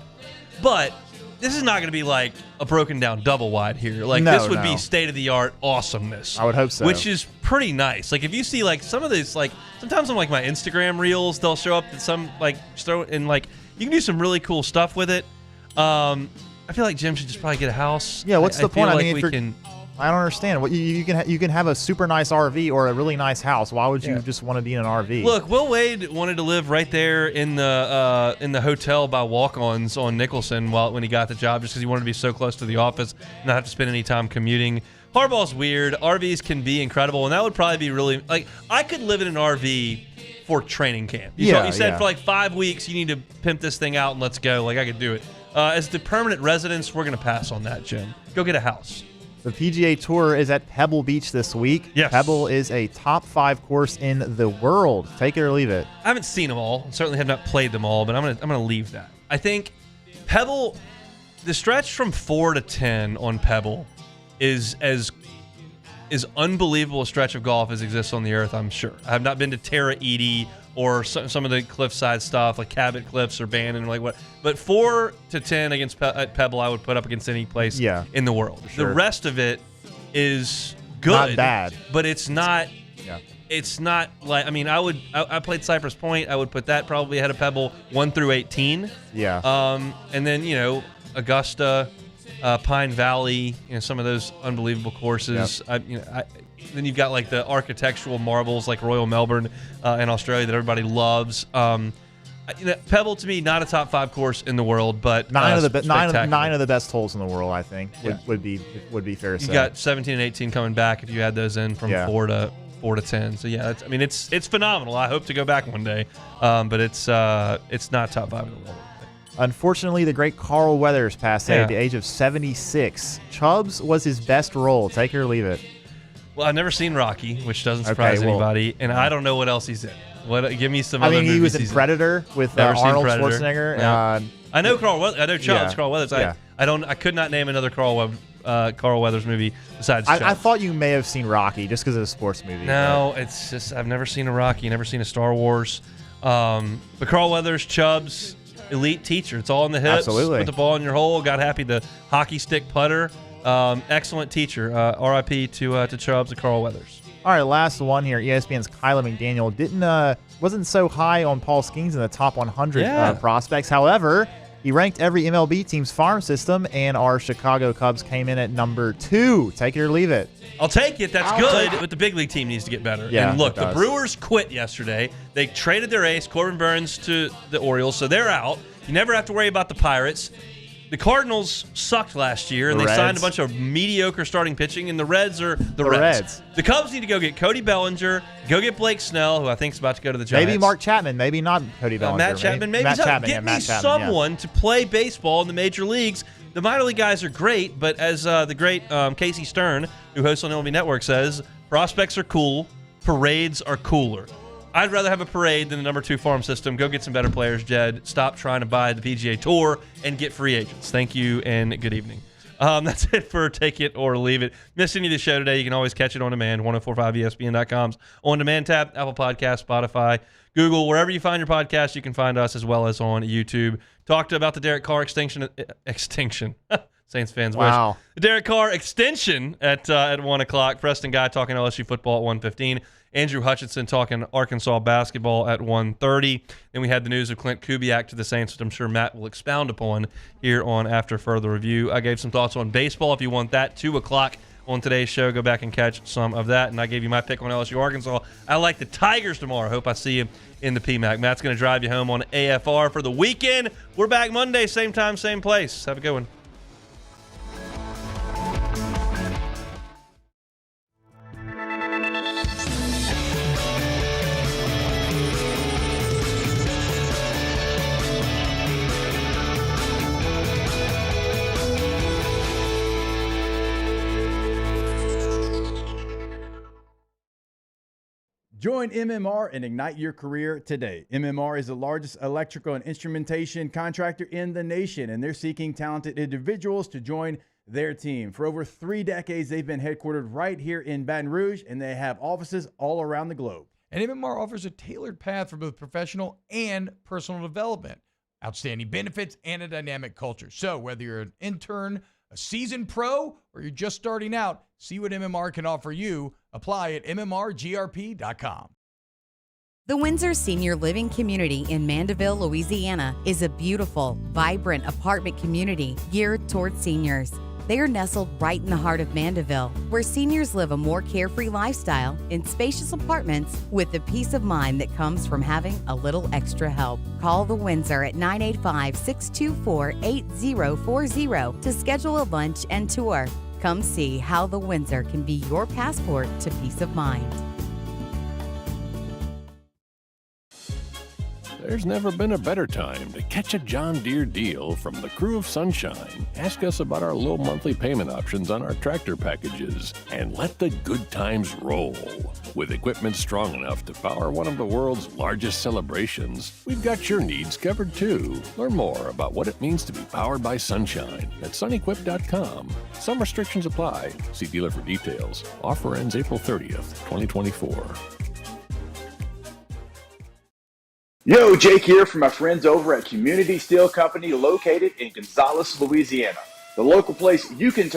But this is not going to be like a broken down double wide here. Like this would be state-of-the-art awesomeness. I would hope so. Which is pretty nice. Like if you see like some of these, like sometimes on like my Instagram reels, they'll show up that some like throw in like you can do some really cool stuff with it. I feel like Jim should just probably get a house. Yeah, what's the point? Like I mean, I don't understand. What you can have a super nice RV or a really nice house. Why would you just want to be in an RV? Look, Will Wade wanted to live right there in the hotel by Walk-Ons on Nicholson when he got the job, just because he wanted to be so close to the office, and not have to spend any time commuting. Harbaugh's weird. RVs can be incredible, and that would probably be really like I could live in an RV for training camp. You said for like 5 weeks you need to pimp this thing out and let's go. Like I could do it. As the permanent residence, we're going to pass on that, Jim. Go get a house. The PGA Tour is at Pebble Beach this week. Yes. Pebble is a top 5 course in the world. Take it or leave it. I haven't seen them all. Certainly have not played them all, but I'm gonna leave that. I think Pebble, the stretch from 4 to 10 on Pebble is as unbelievable a stretch of golf as exists on the earth, I'm sure. I have not been to Terra Edie or some of the cliffside stuff like Cabot Cliffs or Bannon, like what. But 4 to 10 against at Pebble, I would put up against any place in the world. Sure. The rest of it is good, not bad, but it's not. It's not like I played Cypress Point. I would put that probably ahead of Pebble 1 through 18. Yeah. And then Augusta, Pine Valley, some of those unbelievable courses. Yep. Then you've got like the architectural marbles like Royal Melbourne in Australia that everybody loves. Pebble to me not a top 5 course in the world, but nine of the best holes in the world, I think would be fair to say. You got 17 and 18 coming back if you add those in from 4 to 10. So it's phenomenal. I hope to go back one day, but it's not top 5 in the world. Unfortunately, the great Carl Weathers passed away at the age of 76. Chubbs was his best role. Take it or leave it. Well, I've never seen Rocky, which doesn't surprise anybody, and I don't know what else he's in. Give me some other movies. He was in Predator with Arnold Schwarzenegger. Yeah. I know Carl Weathers. I know Chubbs, Carl Weathers. Yeah. I could not name another Carl Weathers movie besides Chubbs. I thought you may have seen Rocky just because it's a sports movie. No, it's just I've never seen a Rocky, never seen a Star Wars. But Carl Weathers, Chubbs, elite teacher. It's all in the hips. Absolutely. Put the ball in your hole. Got happy the hockey stick putter. Excellent teacher. R.I.P. to Chubbs and Carl Weathers. All right, last one here. ESPN's Kyla McDaniel wasn't so high on Paul Skeens in the top 100 prospects. However, he ranked every MLB team's farm system, and our Chicago Cubs came in at number 2. Take it or leave it. I'll take it. That's good, but the big league team needs to get better. Yeah, and look, the Brewers quit yesterday. They traded their ace, Corbin Burns, to the Orioles, so they're out. You never have to worry about the Pirates. The Cardinals sucked last year, and they signed a bunch of mediocre starting pitching, and the Reds are the Reds. The Cubs need to go get Cody Bellinger, go get Blake Snell, who I think is about to go to the Giants. Maybe Mark Chapman, maybe not Cody Bellinger. Matt Chapman, maybe Matt Chapman, get me someone to play baseball in the major leagues The minor league guys are great, but as the great Casey Stern, who hosts on MLB Network, says, prospects are cool, parades are cooler. I'd rather have a parade than the number 2 farm system. Go get some better players, Jed. Stop trying to buy the PGA Tour and get free agents. Thank you and good evening. That's it for Take It or Leave It. Missed any of the show today, you can always catch it on demand, 1045ESPN.com's on-demand tab, Apple Podcasts, Spotify, Google, wherever you find your podcast, you can find us as well as on YouTube. Talked about the Derek Carr extinction. Saints fans wow. wish. The Derek Carr extension at 1 o'clock. Preston Guy talking LSU football at 1:15. Andrew Hutchinson talking Arkansas basketball at 1:30. Then we had the news of Clint Kubiak to the Saints, which I'm sure Matt will expound upon here on After Further Review. I gave some thoughts on baseball. If you want that, 2 o'clock on today's show. Go back and catch some of that. And I gave you my pick on LSU Arkansas. I like the Tigers tomorrow. Hope I see you in the PMAC. Matt's going to drive you home on AFR for the weekend. We're back Monday, same time, same place. Have a good one. Join MMR and ignite your career today. MMR is the largest electrical and instrumentation contractor in the nation, and they're seeking talented individuals to join their team. For over 3 decades, they've been headquartered right here in Baton Rouge, and they have offices all around the globe. And MMR offers a tailored path for both professional and personal development, outstanding benefits, and a dynamic culture. So whether you're an intern, a seasoned pro, or you're just starting out, see what MMR can offer you. Apply at mmrgrp.com. The Windsor Senior Living Community in Mandeville, Louisiana is a beautiful, vibrant apartment community geared towards seniors. They are nestled right in the heart of Mandeville, where seniors live a more carefree lifestyle in spacious apartments with the peace of mind that comes from having a little extra help. Call the Windsor at 985-624-8040 to schedule a lunch and tour. Come see how the Windsor can be your passport to peace of mind. There's never been a better time to catch a John Deere deal from the crew of Sunshine. Ask us about our low monthly payment options on our tractor packages and let the good times roll. With equipment strong enough to power one of the world's largest celebrations, we've got your needs covered too. Learn more about what it means to be powered by Sunshine at sunequip.com. Some restrictions apply. See dealer for details. Offer ends April 30th, 2024. Yo, Jake here from my friends over at Community Steel Company located in Gonzales, Louisiana. The local place you can